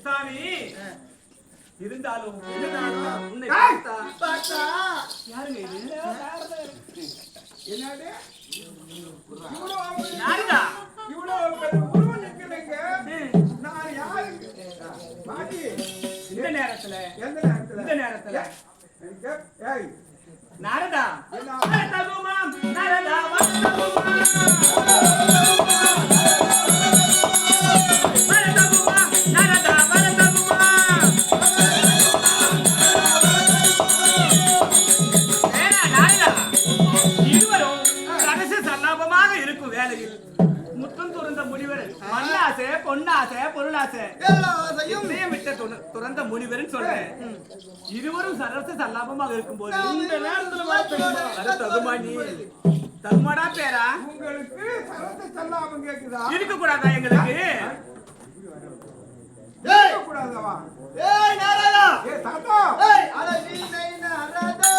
சாமி இருந்தாலும் உன்னை ஏய்! பார்த்தா யாருங்க இது என்னது இவ்வளோ யாருடா இவ்வளோ பெரிய உருவம் நிற்கிறீங்க நான் யாருக்கு பாட்டி இந்த நேரத்துல எந்த நேரத்துல இந்த நேரத்துல ஏய் நாரதா என்ன? வரதகுமா நாரதா வரதகுமா வரதகுமா நாரதா வரதகுமா நாரதா இருவரும் ரகசிய சல்லாபமாக இருக்கும் வேளையில் முத்தம் துறந்த முனிவர் மண்ணாசை பொன்னாசை பொருளாசை இதயம் விட்ட துறந்த முனிவர்னு சொல்றேன் இருவரும் சரச சல்லாபமாக இருக்கும்போது இந்த நேரத்துல வர தகுமா நீ தகுமாடா பேரா உங்களுக்கு சரத்து சொல்லாம கேக்குதா இருக்க கூடாதா எங்களுக்கு கூடாதவா ஏய் நாராயணா ஏ தாத்தா ஏய் அட நீ நாராயணா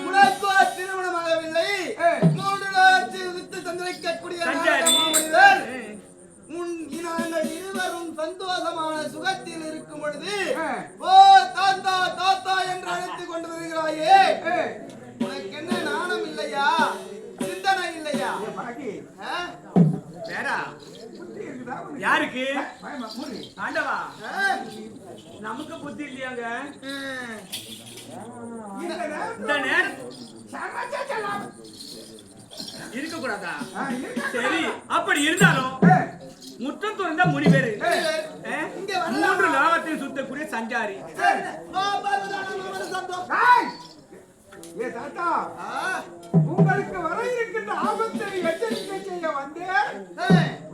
உனக்கு திருமணமாகவில்லை மூன்று நாட்கள் வித்து தந்திரிக்கக்கூடிய சஞ்சாரி. மனிதர் நாங்கள் இருவரும் சந்தோஷமான சுகத்தில் இருக்கும் பொழுது ஓ தாத்தா தாத்தா என்று அழைத்துக் கொண்டு வருகிறாயே உனக்கு என்ன நாணம் இல்லையா சிந்தனை இல்லையா பாட்டி ஆ? பேரா புத்தி இருக்குதா உனக்கு? யாருக்கு பயமா மூடி ஆண்டவா ஆ? நமக்கு புத்தி இல்லையாங்க இந்த இந்த நேரத்துல நேரம் சரத்து சொல்லாம இருக்க கூடாதா இருக்க சரி அப்படி இருந்தாலும் முற்றம் துறந்த முனிவர் இங்க மூன்று லோகத்தையும் சுத்தக்கூடிய சஞ்சாரி ஏய்! ஏ தாத்தா ஆ? உங்களுக்கு வர இருக்கின்ற ஆபத்தை எச்சரிக்கை செய்ய வந்தேன்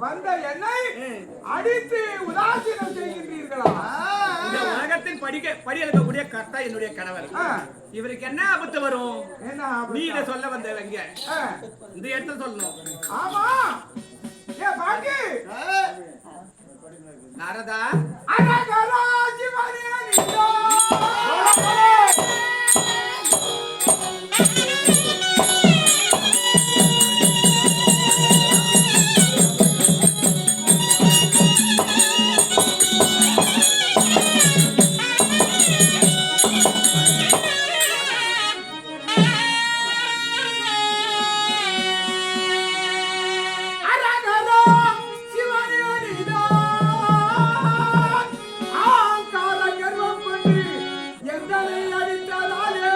வந்த என்னை அடித்து உதாசீனம் செய்கின்றீர்களா இந்த உலகத்தின் படி எழுக்கக்கூடிய கர்த்தா என்னுடைய கணவர் ஆ, இவருக்கு என்ன ஆபத்து வரும் என்ன நீ ஆபத்து? இதை சொல்ல வந்தவங்க ஆ, இந்த இடத்துல சொல்லணும் ஆமா ஏ பாட்டி நாரதா அழகரா சிவனேனிதோ. அரகரா சிவனேனிதோ. ஆங்கார கர்வம் கொண்டு எங்களை அடித்ததாலே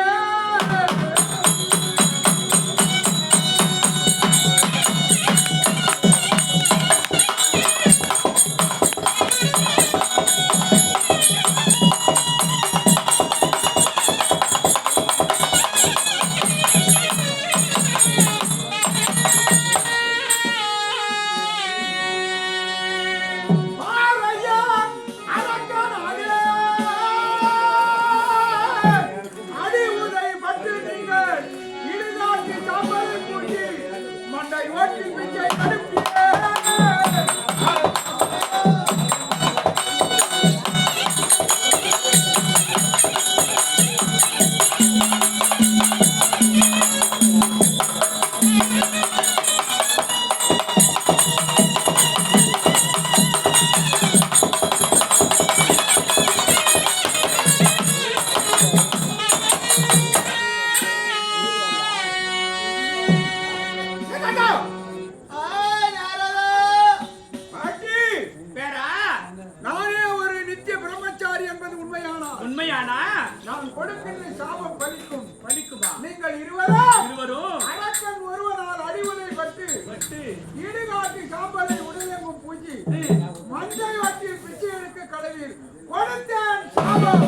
பாரையா அரக்கனாலே அடி உதை பட்டு நீங்கள் இடுகாட்டி சாம்பலை பூட்டி மண்டை ஓட்டி பிச்சை கடுப்பியே தாத்தா ஆய் நாராயணா பாட்டி பேரா நானே ஒரு நித்திய பிரம்மச்சாரி என்பது உண்மையானா உண்மையானா நான் கொடுக்கின்ற சாபம் பலிக்கும் படிக்குமா நீங்கள் இருவரும் இருவரும் அரக்கன் ஒருவனால் அடிவுதை பட்டு பட்டு இடுகாட்டி சாம்பலை உடலெங்கும் பூஜி மஞ்சை வட்டி பிச்சை எடுக்க கடவில் கொடுத்தேன் சாபம்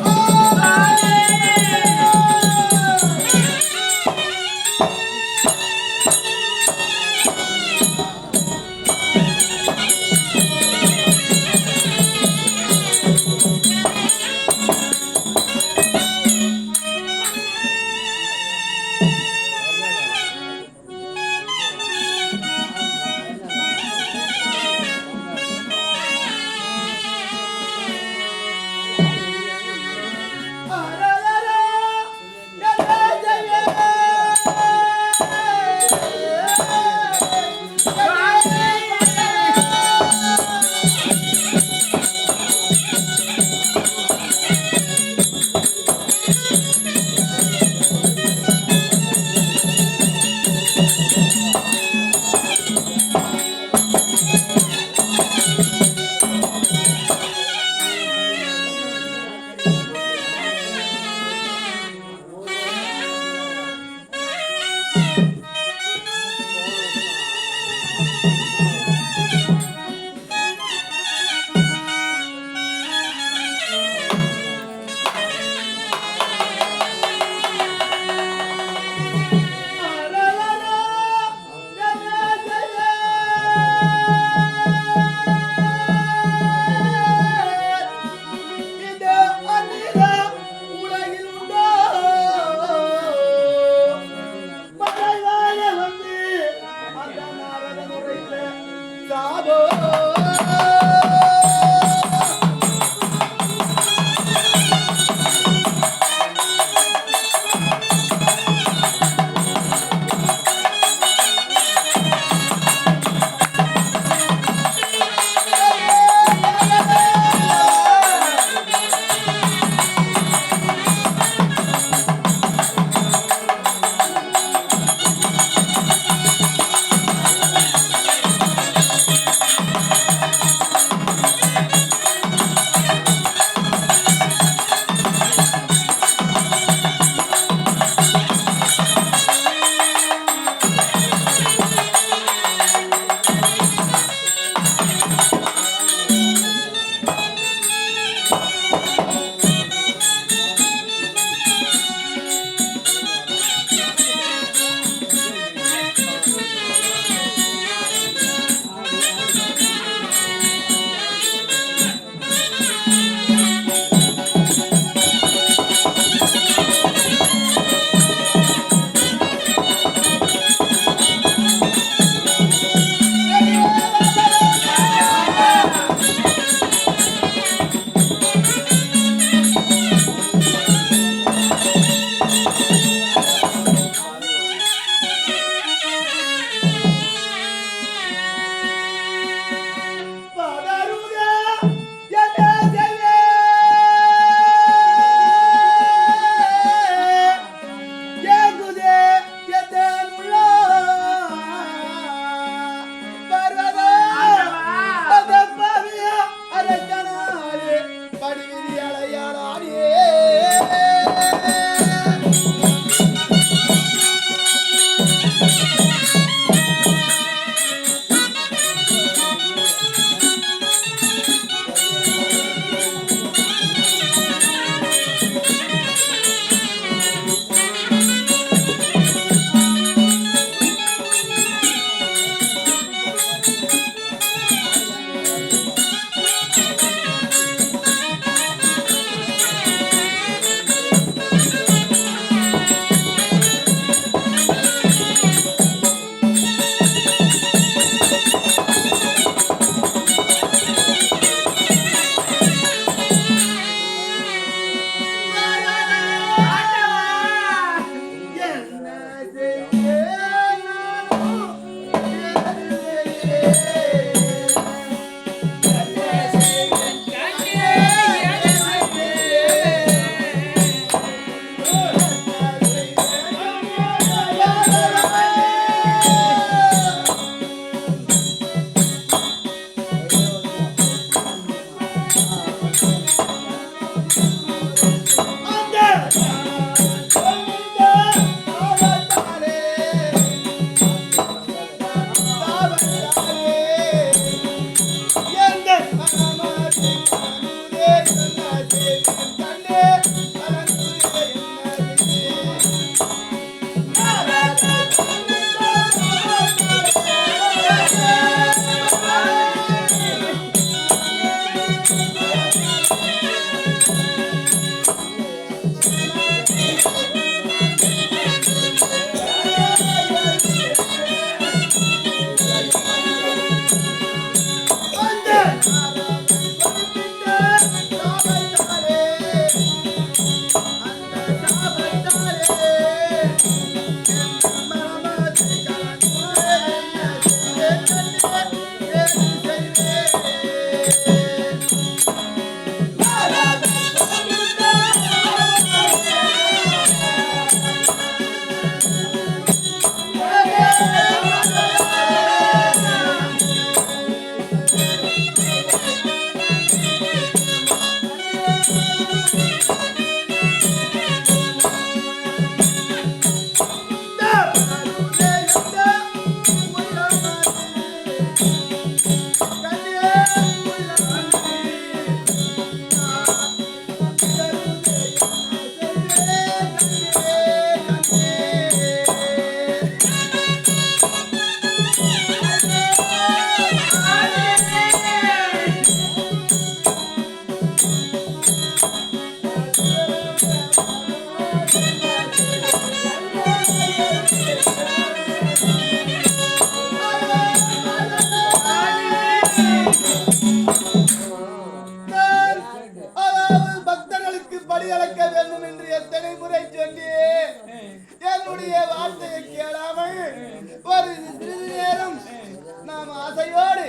தாயோடு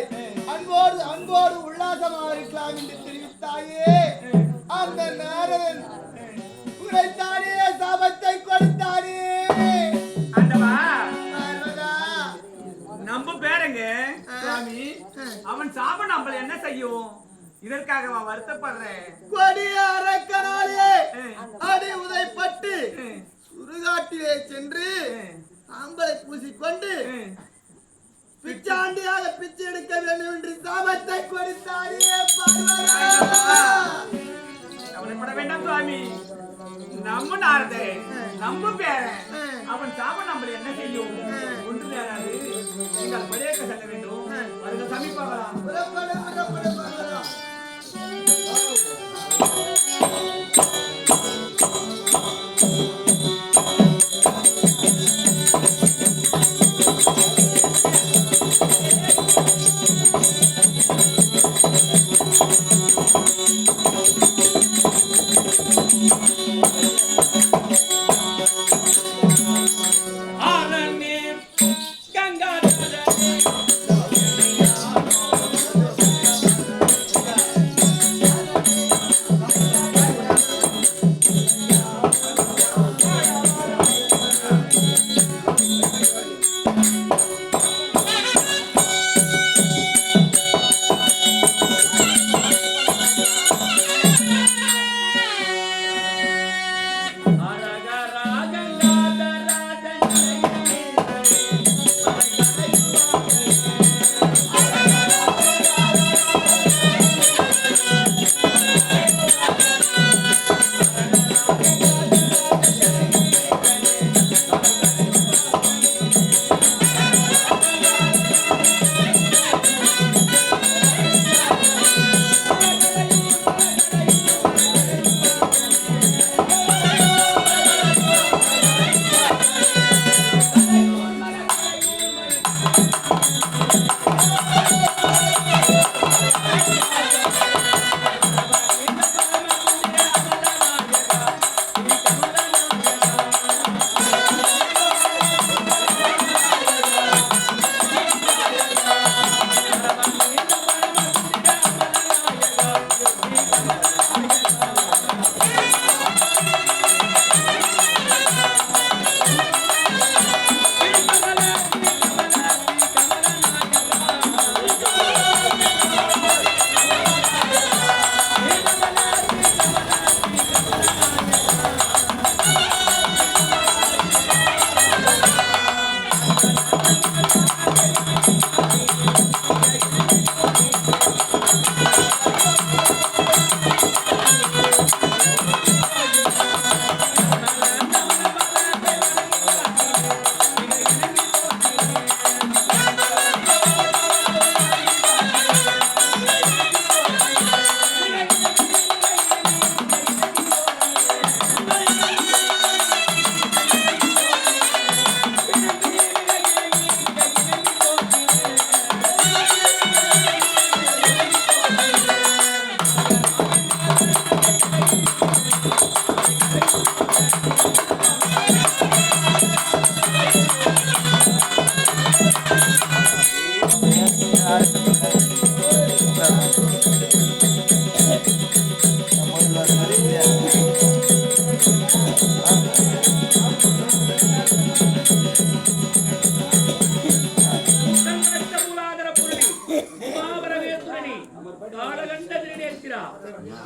அன்போடு உல்லாசமாக இருக்கலாம் என்று தெரிவித்தாயே. அந்த நாரதன் உரைத்தானே, சாபத்தை கொடுத்தானே. ஆண்டவா, பார்வதா, நம்ம பேருங்க சுவாமி, அவன் சாபம் நம்மள என்ன செய்யும்? இதற்காக அவன் வருத்தப்படுறேன். கொடிய அரக்கனாலே அடி உதைப்பட்டு சுடுகாட்டிலே சென்று ஆம்பளை பூசிக்கொண்டு பிச்சாண்டியாக பிச்சை எடுக்க வேண்டும் என்று சாபத்தை கொடுத்தாரே. கவலைப்பட வேண்டாம் சுவாமி, நம்ம நாரதே, நம்ம பேரன், அவன் சாபம் நம்மள என்ன செய்யும்? ஒன்று நேராது. நீங்கள் படையக்க செல்ல வேண்டும். வருக சமீபம்.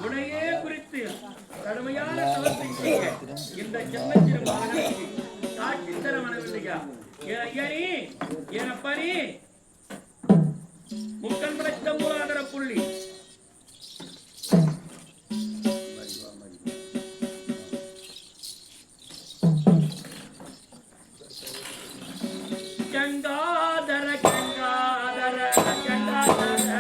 உனையே குறித்து கடுமையான தவத்தை செய்ய இந்த சின்னஞ்சிறு மகனுக்கு காட்சி தர மனவில்லையா? ஐயனி எனப்பரி முக்கன் படைத்த மூலாதார புள்ளி கங்காதர கங்காதர கங்காதர கங்காதர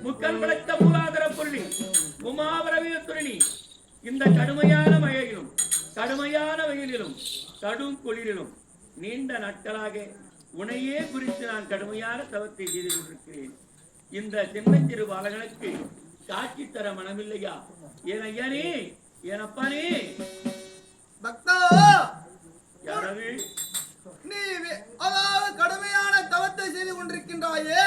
முக்கன் படைத்த மூலாதார பொருளி உமாபரவிய துரணி இந்த கடுமையான மழையிலும் கடுமையான வெயிலிலும் கடும் குளிரிலும் நீண்ட நாட்களாக உனையே குறித்து நான் கடுமையான தவத்தை செய்து கொண்டிருக்கிறேன். இந்த சின்னஞ்சிறு பாலகனுக்கு காட்சி தர மனமில்லையா? என் ஐயனே, என் அப்பனே. பக்தா, யாரது? நீ அதாவது கடுமையான தவத்தை செய்து கொண்டிருக்கின்றாயே,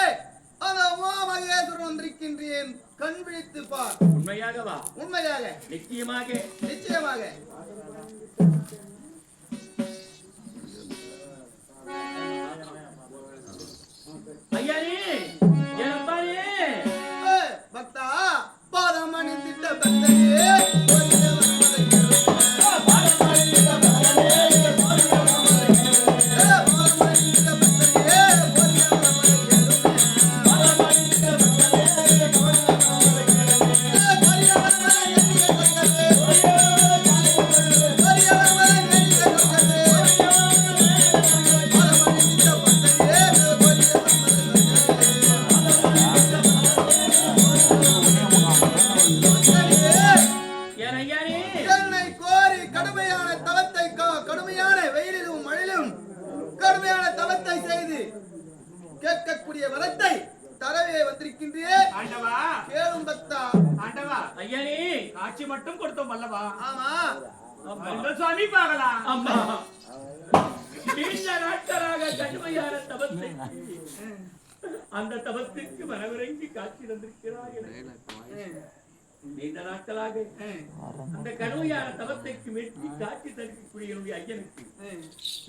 அந்த உமாமகேஸ்வரன் வந்திருக்கின்றேன், கண் விழித்து பார். உண்மையாகவா? உண்மையாக, நிச்சயமாக, நிச்சயமாக. ஐயனே, என் அப்பனே. பக்தா, பாதம் அணிந்திட்ட பக்தனே, என்னை கோரி கடுமையான தவத்தை கடுமையான வெயிலிலும் மழையிலும் கடுமையான தவத்தை செய்து கேட்கக்கூடிய வரத்தை தரவே வந்திருக்கின்றேன். ஆண்டவா, கேளும் பக்தா. ஆண்டவா, ஐயனே, காட்சி மட்டும் கொடுத்தோம் அல்லவா? ஆமா, வருக சுவாமி பார்க்கலாம். அம்மா, நீண்ட நாட்களாக கடுமையான தபத்தை அந்த தபத்திற்கு மனவிறங்கி காட்சி தந்திருக்கிறார்கள். நீண்ட நாட்களாக அந்த கடுமையான தவத்தைக்கு மெட்டி காட்சி தரிக்கக்கூடிய என்னுடைய ஐயனுக்கு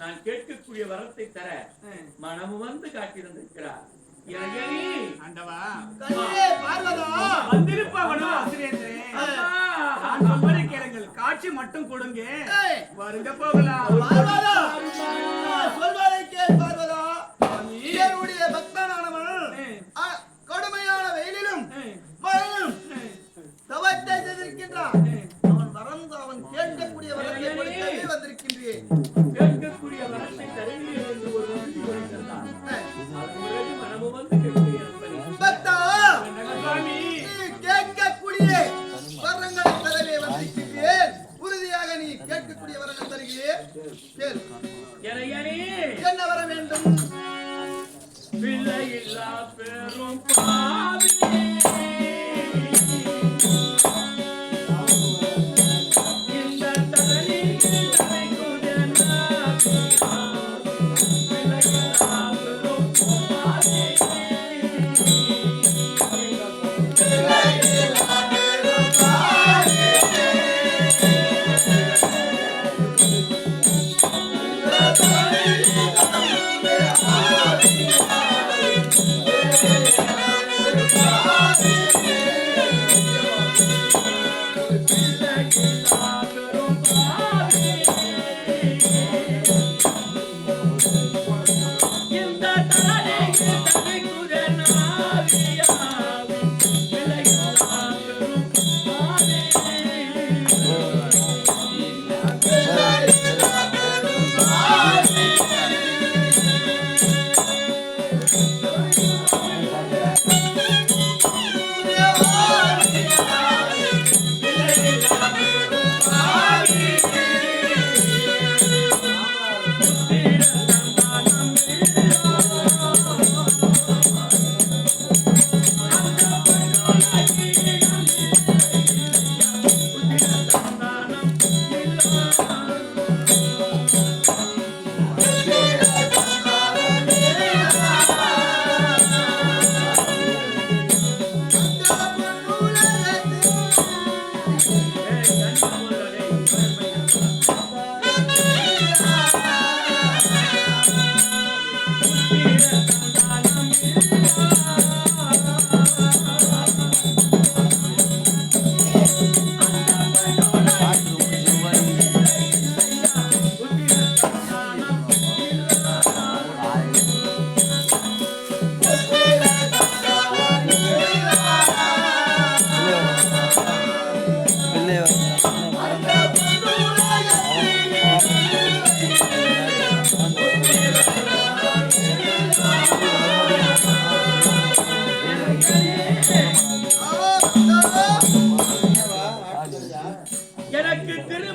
நான் கேட்கக்கூடிய வரத்தை தர மனமு வந்து காட்சி தந்திருக்கிறார். ஆண்டவா, கண்ணே பார்வதா, வந்திருப்பவனோ அசுரேந்திரே, நான் சொல்வதை கேளுங்கள், காட்சி மட்டும் கொடுங்க, வருங்க போகலாம். பார்வதா, சொல்வதை கேள் பார்வதா. என்னுடைய பக்தனானவன் கடுமையான வெயிலிலும் மழையிலும் தவத்தை செய்திருக்கின்றான். அவன் வரந்து அவன் கேட்கக்கூடிய வரத்தை கொடுக்கவே வந்திருக்கின்றேன். கேட்கக்கூடிய வரத்தை தருகிறேன் என்று ஒரு உறுதி கொடுத்திருந்தார். மனமு வந்து கேட்கிறேன். பக்தா, சுவாமி, நீ கேட்கக்கூடிய வரங்களை தரவே வந்திருக்கின்றேன். உறுதியாக நீ கேட்கக்கூடிய வரங்கள் தருகிறேன். கேள். என்ன வர வேண்டும்? பிள்ளையில்லா பெரும் பாவி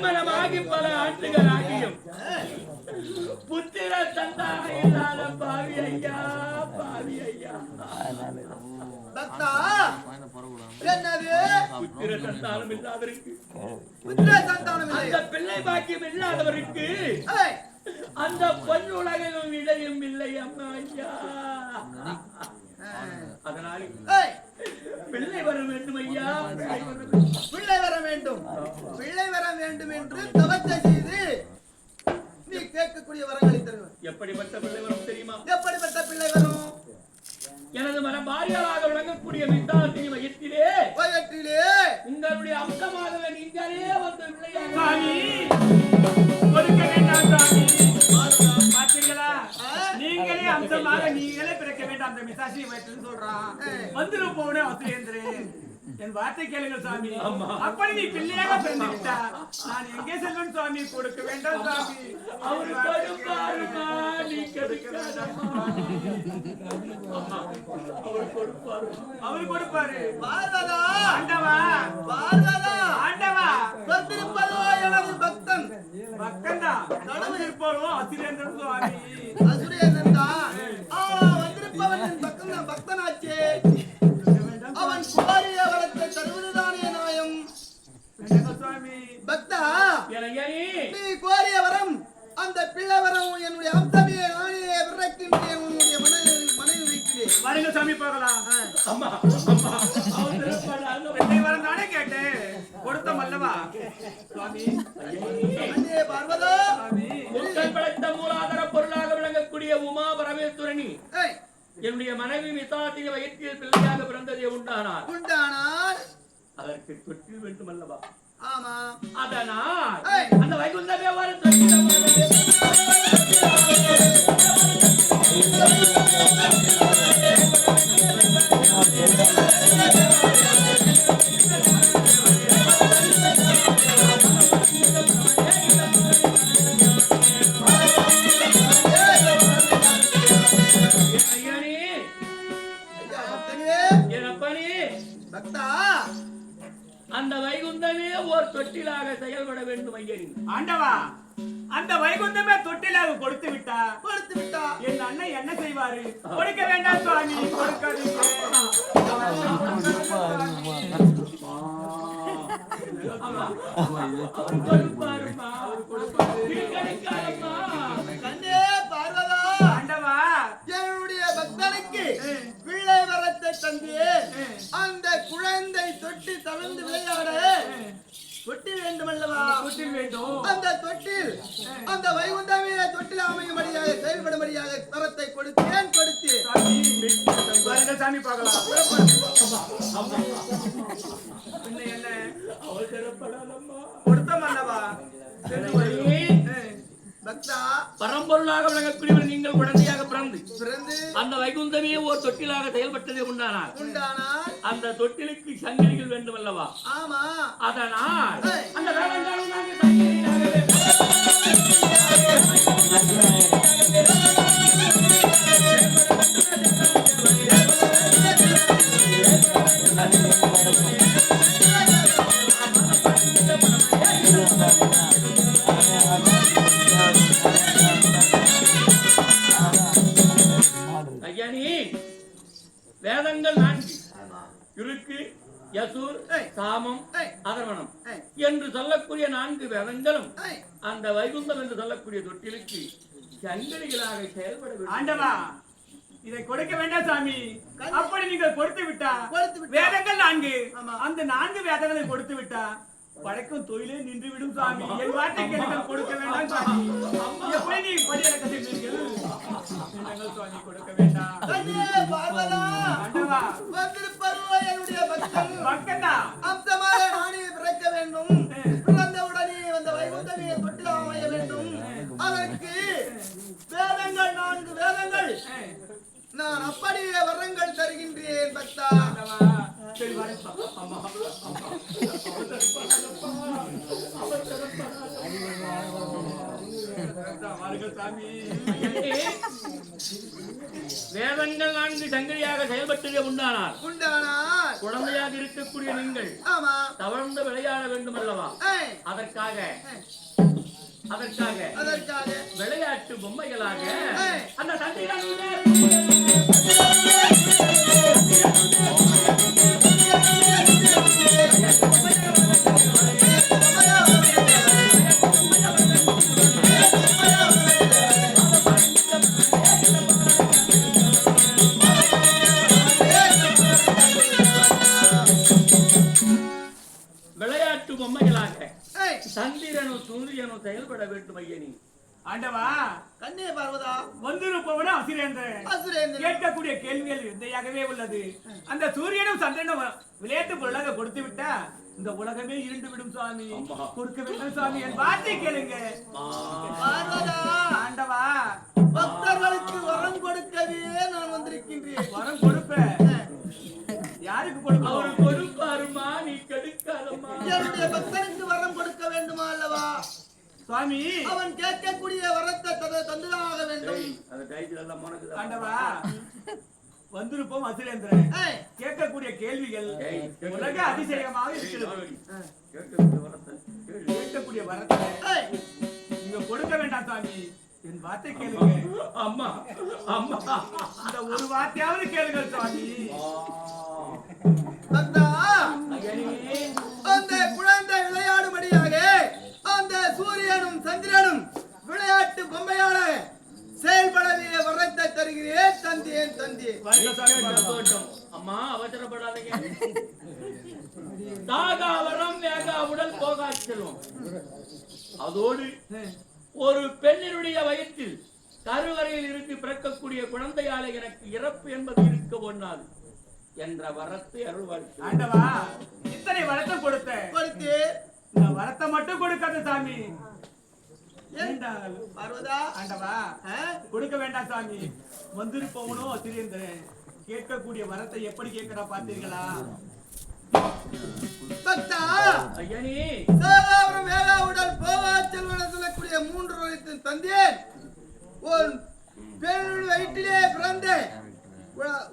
திருமணமாகி பல ஆண்டுகள் ஆகியும் புத்திர சந்தானம் இல்லாத பாவி ஐயா, பாவி ஐயா. பக்தா, என்னது புத்திர சந்தானம் இல்லாதவருக்கு, புத்திர சந்தானம் அந்த இல்லையா? பிள்ளை பாக்கியம் இல்லாதவருக்கு ஏய், அந்த பொன் உலகிலும் இடையும் இல்லை அம்மா ஐயா. அதனால் ஏய், பிள்ளை வர வேண்டும் ஐயா, பிள்ளை வர வேண்டும், பிள்ளை வர வேண்டும் என்று தவத்தை செய்து நீ கேட்கக்கூடிய வரங்களை தருவேன். எப்படிப்பட்ட பிள்ளை வரும் தெரியுமா? எப்படிப்பட்ட பிள்ளை வரும்? எனது மன பாரியாளாக விளங்கக்கூடிய மித்தாசி வயிற்றிலே வயிற்றிலே உங்களுடைய அம்சமாக நீங்களே வந்து பிள்ளையாக சாமி கொடுக்க வேண்டாம் சாமி. பாத்தீங்களா, நீங்களே அம்சமாக நீங்களே பிறக்க வேண்டாம். அந்த மிசாசி வயிற்றுன்னு சொல்றான். வந்துரு போன வசேந்திரே, என் வார்த்தை கேளுங்க சாமி. அப்படி நீ பிள்ளையாக பிறந்து விட்டா நான் எங்கே செல்வன் சுவாமி? கொடுக்க வேண்டாம் சாமி. அவரு கொடுப்பாருமா, நீ கெடுக்காதம்மா. அவரு கொடுப்பாரு. பார்வதா, ஆண்டவா, பார்வதா, ஆண்டவா, வந்திருப்பதோ எனது பக்தன் பக்கந்தா நடுவில் இருப்போம் அசிரேந்திரன் சுவாமி. அசுரேந்திரன் தான். வந்திருப்பவன் என் பக்தன், பக்தனாச்சே. அவன் கோரிய வரத்தை தருவதுதானே நியாயம். சுவாமி பக்தா, இளைஞனே, நீ கோரிய வரம், அந்த பிள்ளை வரம் என்னுடைய அம்சமே நானே விரக்கின்றேன் உன்னுடைய மனைவி வைக்கிறேன். வருங்க சாமி போகலாம். அம்மா அம்மா அவன் திருப்படாத என்னை வரம் நானே கேட்டேன், கொடுத்தோம் அல்லவா சுவாமி? அண்ணே பார்வதா, சுவாமி முற்கள் படைத்த மூலாதார பொருளாக விளங்கக்கூடிய உமா பரமேஸ்வரனி ஏய், என்னுடைய மனைவி மிசாசி வயிற்றில் பிள்ளையாக பிறந்ததே உண்டானார். உண்டானால் அதற்கு தொட்டில் வேண்டும் அல்லவா? ஆமா. அதனால் ஏய், அந்த வைகுந்தமே வர தொட்டில் பக்தா, அந்த வைகுந்தமே ஒரு தொட்டிலாக செயல்பட வேண்டும் ஐயனி. ஆண்டவா, அந்த வைகுந்தமே தொட்டிலாக கொடுத்து விட்டா கொடுத்து விட்டா என் அண்ணன் என்ன செய்வாரு? கொடுக்க வேண்டாம் சுவாமி, கொடுக்காதீங்க. கொடுப்பாருமா, கிடைக்காதம்மா. கண்ணே பார்வதா, ஆண்டவா, என்னுடைய பக்தனுக்கு பிள்ளை வரத்தை தந்தேன். அந்த குழந்தை தொட்டி தளர்ந்து விளையாட தொட்டில் வேண்டுமல்லவா? தொட்டில் வேண்டும். அந்த தொட்டில், அந்த வைகுந்தமே தொட்டில் அமையும்படியாக செயல்படும்படியாக வரத்தை கொடுத்தேன். சாமி, வருங்க சாமி பார்க்கலாம். பின்ன என்ன அவசரப்படாதம்மா. கொடுத்தோம் அல்லவா? பக்தா, பரம்பொருளாக விளங்கக்கூடியவர் நீங்கள் குழந்தையாக பிறந்து பிறந்து அந்த வைகுந்தமே ஒரு தொட்டிலாக செயல்பட்டதே உண்டானார். உண்டானால் அந்த தொட்டிலுக்கு சங்கிலிகள் வேண்டும் அல்லவா? ஆமா. அதனால் அந்த வேளங்காலம் நாங்கள் சங்கிலியாகவே ஐயானி, வேதங்கள் 4 இருக்கு. யசூர், சாமம், அதர்வனம் என்று சொல்லக்கூடிய 4 வேதங்களும் அந்த வைகுந்தம் என்று சொல்லக்கூடிய தொட்டிலுக்கு சங்கிலிகளாக செயல்பட வேண்டும். ஆண்டவா, இதை கொடுக்க வேண்டாம் சாமி. அப்படி நீங்கள் கொடுத்து விட்டா கொடுத்து விட்டா. வேதங்கள் 4, ஆமா. அந்த 4 வேதங்களை கொடுத்து விட்டா படைக்கும் தொழிலே நின்று விடும் சாமி. என் வார்த்தை கேளுங்கள், கொடுக்க வேண்டாம் சாமி. எப்படி நீ படியறக்க செய்வீர்கள்? வேண்டாங்கள் சுவாமி, கொடுக்க வேண்டாம். கண்ணே பார்வதா, ஆண்டவா, வந்திருப்பதோ என்னுடைய பக்தன். பக்கந்தா அம்சமாக நானே பிறக்க வேண்டும். பிறந்தவுடனே அந்த வைகுந்தமே தொட்டில் அமைய வேண்டும். அதற்கு வேதங்கள் 4 வேதங்கள் நான் அப்படியே வரங்கள் தருகின்றேன். பக்தா, ஆண்டவா, சரி வரேன். அம்மா, வாருங்கள் சாமி. வேதங்கள் 4 சங்கிலியாக செயல்பட்டதே உண்டானால் உண்டானால் குழந்தையாக இருக்கக்கூடிய நீங்கள் ஆமா தவழ்ந்து விளையாட வேண்டும் அல்லவா? ஏய், அதற்காக அதற்காக விளையாட்டு பொம்மைகளாக ஏய். அந்த சந்திரன் விளையாட்டு பொம்மைகளாக ஏய், சந்திரனும் சூரியனும் செயல்பட வேண்டும் ஐயனி. ஆண்டவா, கண்ணே பார்வதா வந்திருப்பவனும் அசுரேந்திரன். அசுரேந்திரன் கேட்கக்கூடிய கேள்விகள் விந்தையாகவே உள்ளது. அந்த சூரியனும் சந்திரனும் விளையாட்டு பொருளாக கொடுத்து விட்டா இந்த உலகமே இருண்டு விடும் சுவாமி. கொடுக்க வேண்டும் சுவாமி, என் வார்த்தை கேளுங்க. பார்வதா ஆண்டவா, பக்தர்களுக்கு வரம் கொடுக்கவே நான் வந்திருக்கின்றேன். வரம் கொடுப்ப யாருக்கு கொடுப்ப? அவர் கொடுப்பாருமா, நீ கெடுக்காதம்மா. என்னுடைய பக்தனுக்கு வரம் கொடுக்க வேண்டுமா அல்லவா? சுவாமி, அவன் கேட்கக்கூடிய வரத்தை தந்துதாக வேண்டும். அந்த டைட்டில் எல்லாம் உனக்கு ஆண்டவா, வந்திருப்போம் அசுரேந்திரன். ஏய், கேட்கக்கூடிய கேள்விகள் உலக அதிசயமாக இருக்கிறது. கேட்கக்கூடிய வரத்தை ஏய், நீங்க கொடுக்க வேண்டாம் சுவாமி, என் வார்த்தை கேளுங்க. அம்மா அம்மா இந்த ஒரு வார்த்தையாவது கேளுங்க சுவாமி. பக்தா, ஐயனி, அந்த குழந்தை விளையாடும்படியாக அந்த சூரியனும் சந்திரனும் விளையாட்டு பொம்மையான செயல்படவே வரத்தை தருகிறேன். தந்தேன் தந்தேன். வருக சுவாமி, வருக. சந்தோஷம். அம்மா அவசரப்படாதீங்க. தாகாவரம் வேகாவுடன் போகா செல்வம். அதோடு ஒரு பெண்ணினுடைய வயிற்றில் கருவறையில் இருந்து பிறக்கக்கூடிய குழந்தையால எனக்கு இறப்பு என்பது இருக்க ஒண்ணாது என்ற வரத்தை அருள்வாழ்த்து. ஆண்டவா, இத்தனை வரத்தை கொடுத்த கொடுத்து இந்த வரத்தை மட்டும் கொடுக்காத சாமி. ஏண்டால் பார்வதா, ஆண்டவா, கொடுக்க வேண்டாம் சாமி. வந்திருப்பவனும் அசுரேந்திரன் கேட்கக்கூடிய வரத்தை எப்படி கேட்கிறா பார்த்தீர்களா? பக்தா, ஐயனி, சேகாபுரம் வேளாவுடன் போவா செல்வன் சொல்லக்கூடிய 3 வருடத்தின் தந்தேன். ஒரு பெண் வயிற்றிலே பிறந்த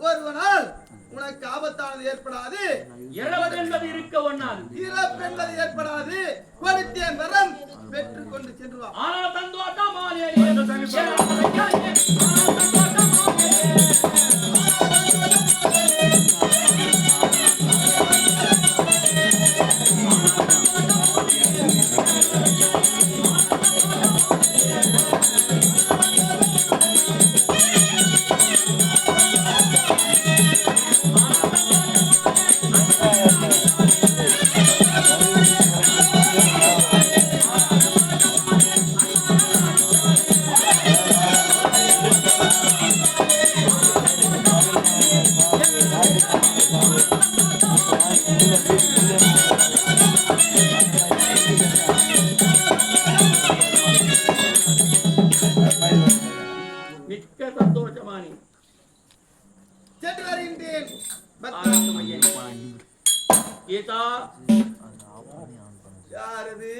ஒருவனால் உனக்கு ஆபத்தானது ஏற்படாது, இறப்பு என்பது இருக்க ஒண்ணாது. இறப்பு என்பது ஏற்படாது. கொடுத்தேன் வரம் பெற்றுக் கொண்டு சென்று வா. ஆனால் தந்தோட்டம் மாலேரி என்று சொல்லி மிக்க சந்தோஷமானி. சென்று வருகின்றேன். பக்தா, ஆனந்தம் ஐயனி. கீதா, யாரது?